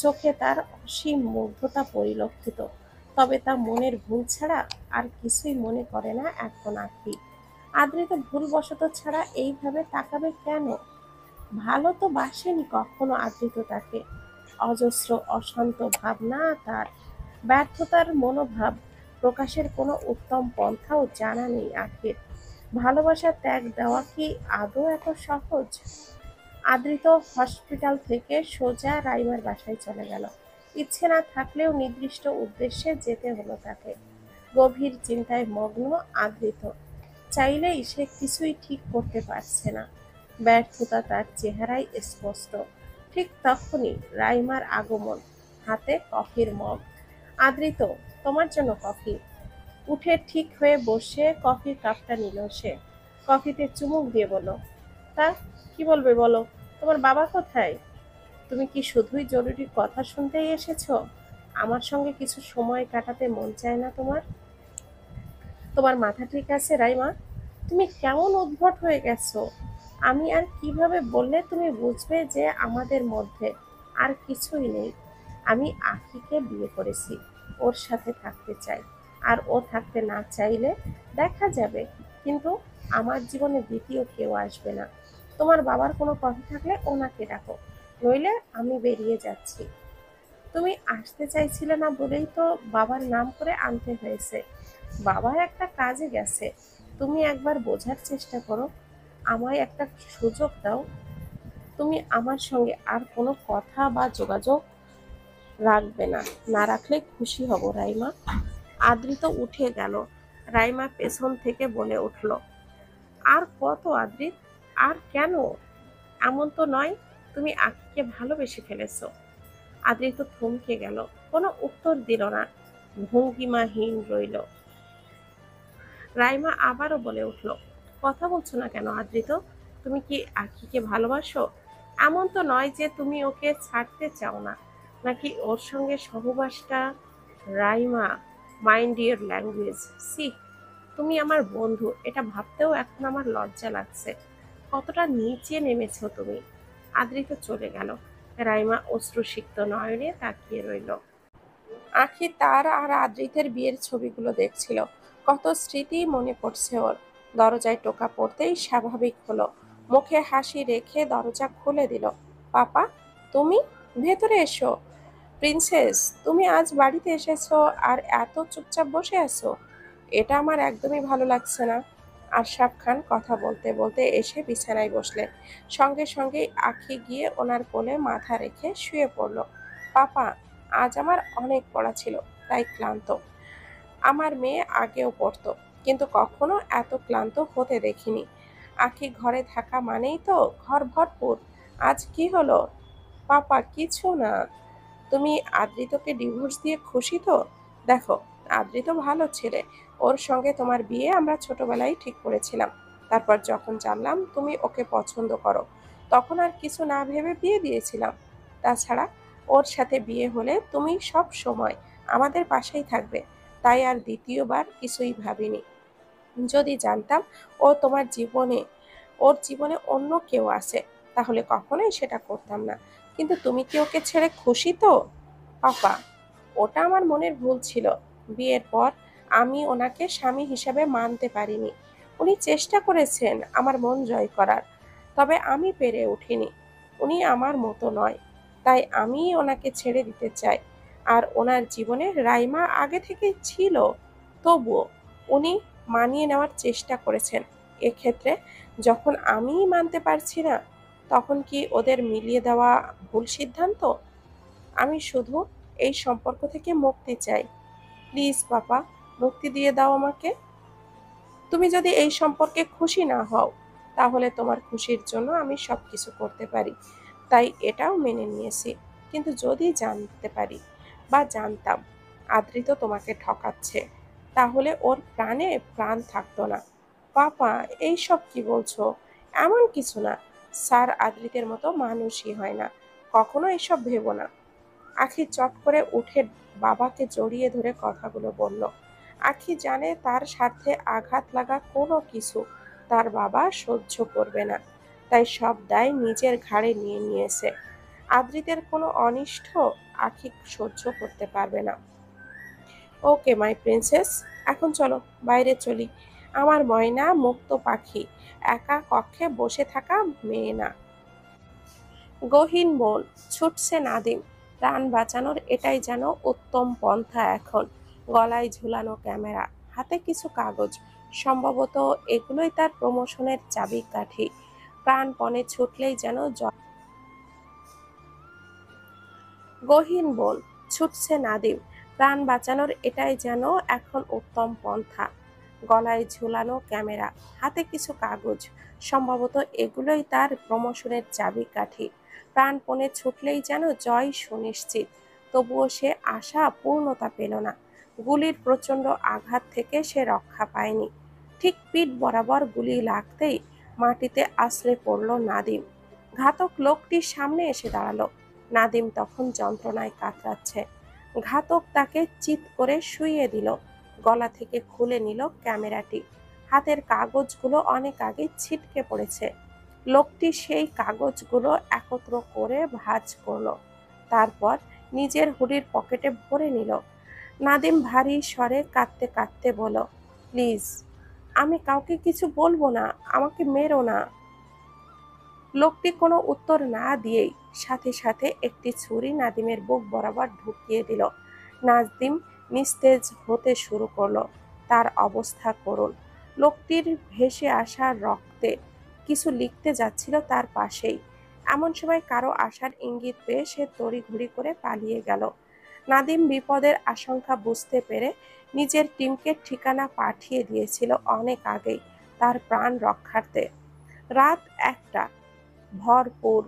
চোখে তার অসীম মুগ্ধতা পরিলক্ষিত, তবে তা মনের ভুল ছাড়া আর কিছুই মনে করে না এখন আখি। আদ্রিত ভুলবশত ছাড়া এইভাবে তাকাবে কেন? ভালো তো বাসেনি কখনো আদ্রিত তাকে। অজস্র অশান্ত ভাবনা তার। ব্যর্থতার মনোভাব প্রকাশের কোনো উত্তম পন্থাও জানা নেই আখির। ভালোবাসা ত্যাগ দেওয়া কি আদৌ এত সহজ? আদ্রিত হসপিটাল থেকে সোজা রাইমার বাসায় চলে গেল। ইচ্ছে না থাকলেও নির্দিষ্ট উদ্দেশ্যে যেতে হলো তাকে। গভীর চিন্তায় মগ্ন আদ্রিত। চাইলেই সে কিছুই ঠিক করতে পারছে না। ব্যর্থতা তার চেহারায় স্পষ্ট। ঠিক তখনই রাইমার আগমন, হাতে কফির মগ। আদ্রিত, তোমার জন্য কফি। উঠে ঠিক হয়ে বসে কফির কাপটা নিল সে। কফিতে চুমুক দিয়ে বলল, তা কি বলবে বলো? তোমার বাবা কোথায়? তুমি কি শুধুই জরুরি কথা শুনতেই এসেছো? আমার সঙ্গে কিছু সময় কাটাতে মন চায় না তোমার? তোমার মাথা ঠিক আছে রাইমা? তুমি কেমন উদ্ভট হয়ে গেছো? আমি আর কিভাবে বললে তুমি বুঝবে যে আমাদের মধ্যে আর কিছুই নেই? আমি আখিকে বিয়ে করেছি, ওর সাথে থাকতে চাই। আর ও থাকতে না চাইলে দেখা যাবে, কিন্তু আমার জীবনে দ্বিতীয় কেউ আসবে না। তোমার বাবার কোনো কথা থাকলে ওনাকে ডাকো, নইলে আমি বেরিয়ে যাচ্ছি। তুমি আসতে চাইছিলে না বলেই তো বাবার নাম করে আনতে হয়েছে। বাবা একটা কাজে গেছে, তুমি একবার বোঝার চেষ্টা করো। আমায় একটা সুযোগ দাও। তুমি আমার সঙ্গে আর কোনো কথা বা যোগাযোগ রাখবে না, না রাখলে খুশি হব রাইমা। আদ্রিত উঠে গেল। রাইমা পেছন থেকে বলে উঠল, আর কত আদ্রিত, আর কেন? এমন তো নয় তুমি আখিকে ভালোবেসে ফেলেছো। আদ্রিত থমকে গেল, কোনো উত্তর দিল না, ভঙ্গিমাহীন রইল। রাইমা আবারও বলে উঠল, কথা বলছো না কেন আদ্রিত? তুমি কি আখিকে ভালোবাসো? এমন তো নয় যে তুমি ওকে ছাড়তে চাও না, নাকি ওর সঙ্গে সহবাসটা? Raima, mind your language. See, তুমি আমার বন্ধু, এটা ভাবতেও এখন আমার লজ্জা লাগছে। কতটা নিচে নেমেছো তুমি। আদ্রিত চলে গেল। রাইমা অশ্রুসিক্ত নয়নে তাকিয়ে রইল। আখি তার আর আদ্রিতের বিয়ের ছবিগুলো দেখছিল। কত স্মৃতি মনে পড়ছে ওর। দরজায় টোকা পড়তেই স্বাভাবিক হলো, মুখে হাসি রেখে দরজা খুলে দিল। পাপা, তুমি? ভেতরে এসো। প্রিন্সেস, তুমি আজ বাড়িতে এসেছো আর এত চুপচাপ বসে আছো? এটা আমার একদমই ভালো লাগছে না। আশরাফ খান কথা বলতে বলতে এসে বিছানায় বসলেন। সঙ্গে সঙ্গেই আখি গিয়ে ওনার কোলে মাথা রেখে শুয়ে পড়ল। পাপা, আজ আমার অনেক পড়া ছিল, তাই ক্লান্ত। আমার মেয়ে আগেও পড়তো, কিন্তু কখনো এত ক্লান্ত হতে দেখিনি। আখি ঘরে থাকা মানেই তো ঘর ভরপুর। আজ কি হলো? পাপা, কিছু না। তুমি আদ্রিতকে ডিভোর্স দিয়ে খুশি তো? দেখো, আদ্রিত ভালো ছেলে। ওর সঙ্গে তোমার বিয়ে আমরা ছোটবেলায় ঠিক করেছিলাম। তারপর যখন জানলাম তুমি ওকে পছন্দ করো, তখন আর কিছু না ভেবে বিয়ে দিয়েছিলাম। তাছাড়া ওর সাথে বিয়ে হলে তুমি সব সময় আমাদের পাশেই থাকবে, তাই আর দ্বিতীয়বার কিছুই ভাবিনি। যদি জানতাম ও তোমার জীবনে, ওর জীবনে অন্য কেউ আছে, তাহলে কখনোই সেটা করতাম না। কিন্তু তুমি কি ওকে ছেড়ে খুশি তো? পাপা, ওটা আমার মনের ভুল ছিল। বিয়ের পর আমি ওনাকে স্বামী হিসাবে মানতে পারিনি। উনি চেষ্টা করেছেন আমার মন জয় করার, তবে আমি পেরে উঠিনি। উনি আমার মতো নয়, তাই আমি ওনাকে ছেড়ে দিতে চাই। আর ওনার জীবনে রাইমা আগে থেকেই ছিল, তবুও উনি মানিয়ে নেওয়ার চেষ্টা করেছেন। এক্ষেত্রে যখন আমিই মানতে পারছি না, তখন কি ওদের মিলিয়ে দেওয়া ভুল সিদ্ধান্ত? আমি শুধু এই সম্পর্ক থেকে মুক্তি চাই। প্লিজ পাপা, মুক্তি দিয়ে দাও আমাকে। তুমি যদি এই সম্পর্কে খুশি না হও, তাহলে তোমার খুশির জন্য আমি সবকিছু করতে পারি, তাই এটাও মেনে নিয়েছি। কিন্তু যদি জানতে পারি বা জানতাম আদ্রিত তোমাকে ঠকাচ্ছে, তাহলে ওর প্রাণে প্রাণ থাকতো না। পাপা, এইসব কি বলছো? এমন কিছু না। স্যার আদ্রিতের মতো মানুষই হয় না, কখনো এসব ভেবো না। আখি চট করে উঠে বাবাকে জড়িয়ে ধরে কথাগুলো বলল। আখি জানে তার স্বার্থে আঘাত লাগা কোনো কিছু তার বাবা সহ্য করবে না, তাই সব দায় নিজের ঘাড়ে নিয়ে নিয়েছে। আদ্রিতের কোনো অনিষ্ট আখি সহ্য করতে পারবে না। ওকে মাই প্রিন্সেস, এখন চলো বাইরে চলি। আমার ময়না মুক্ত পাখি, একা কক্ষে বসে থাকা মেয়ে না। গহীন মন, ছুটছে নাদিম। প্রাণ বাঁচানোর এটাই যেন উত্তম পন্থা এখন। গলায় ঝুলানো ক্যামেরা, হাতে কিছু কাগজ, সম্ভবত এগুলোই তার প্রমোশনের চাবিকাঠি। প্রাণপণে ছুটলেই যেন গহীন বন, ছুটছে নাদিম। প্রাণ বাঁচানোর এটাই যেন এখন উত্তম পন্থা। গলায় ঝুলানো ক্যামেরা, হাতে কিছু কাগজ, সম্ভবত এগুলোই তার প্রমোশনের চাবিকাঠি। প্রাণপণে ছুটলেই যেন জয় সুনিশ্চিত। তবুও সে আশা পূর্ণতা পেল না। গুলির প্রচণ্ড আঘাত থেকে সে রক্ষা পায়নি। ঠিক পিঠ বরাবর গুলি লাগতেই মাটিতে আছড়ে পড়ল নাদিম। ঘাতক লোকটির সামনে এসে দাঁড়ালো। নাদিম তখন যন্ত্রণায় কাতরাচ্ছে। ঘাতক তাকে চিৎ করে শুইয়ে দিল, গলা থেকে খুলে নিল ক্যামেরাটি। হাতের কাগজগুলো অনেক আগে ছিটকে পড়েছে। লোকটি সেই কাগজগুলো একত্র করে ভাঁজ করলো, তারপর নিজের হুডির পকেটে ভরে নিল। নাদিম ভারী স্বরে কাঁদতে কাঁদতে বলল, প্লিজ, আমি কাউকে কিছু বলবো না, আমাকে মেরো না। লোকটি কোনো উত্তর না দিয়েই সাথে সাথে একটি ছুরি নাদিমের বুক বরাবর ঢুকিয়ে দিল। নাদিম নিস্তেজ হতে শুরু করলো। তার অবস্থা করুণ। লোকটির ভেসে আসা রক্তে কিছু লিখতে যাচ্ছিল তার পাশেই। এমন সময় কারো আসার ইঙ্গিত পেয়ে সে তড়িঘড়ি করে পালিয়ে গেল। নাদিম বিপদের আশঙ্কা বুঝতে পেরে নিজের টিমকে ঠিকানা পাঠিয়ে দিয়েছিল অনেক আগেই। তার প্রাণ রক্ষার্থে। রাত 1টা, ভরপুর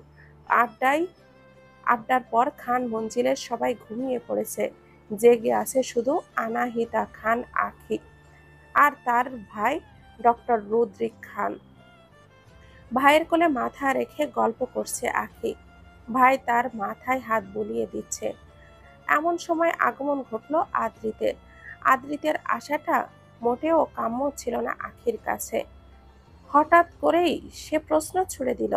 আড্ডার পর খান মঞ্জিলের সবাই ঘুমিয়ে পড়েছে। জেগে আছে শুধু আনাহিতা খান আখি আর তার ভাই ডক্টর রুদ্রিক খান। ভাইয়ের কোলে মাথা রেখে গল্প করছে আখি। ভাই তার মাথায় হাত বুলিয়ে দিচ্ছে। এমন সময় আগমন ঘটল আদ্রিতের। আদ্রিতের আসাটা মোটেও কাম্য ছিল না আখির কাছে। হঠাৎ করেই সে প্রশ্ন ছুড়ে দিল,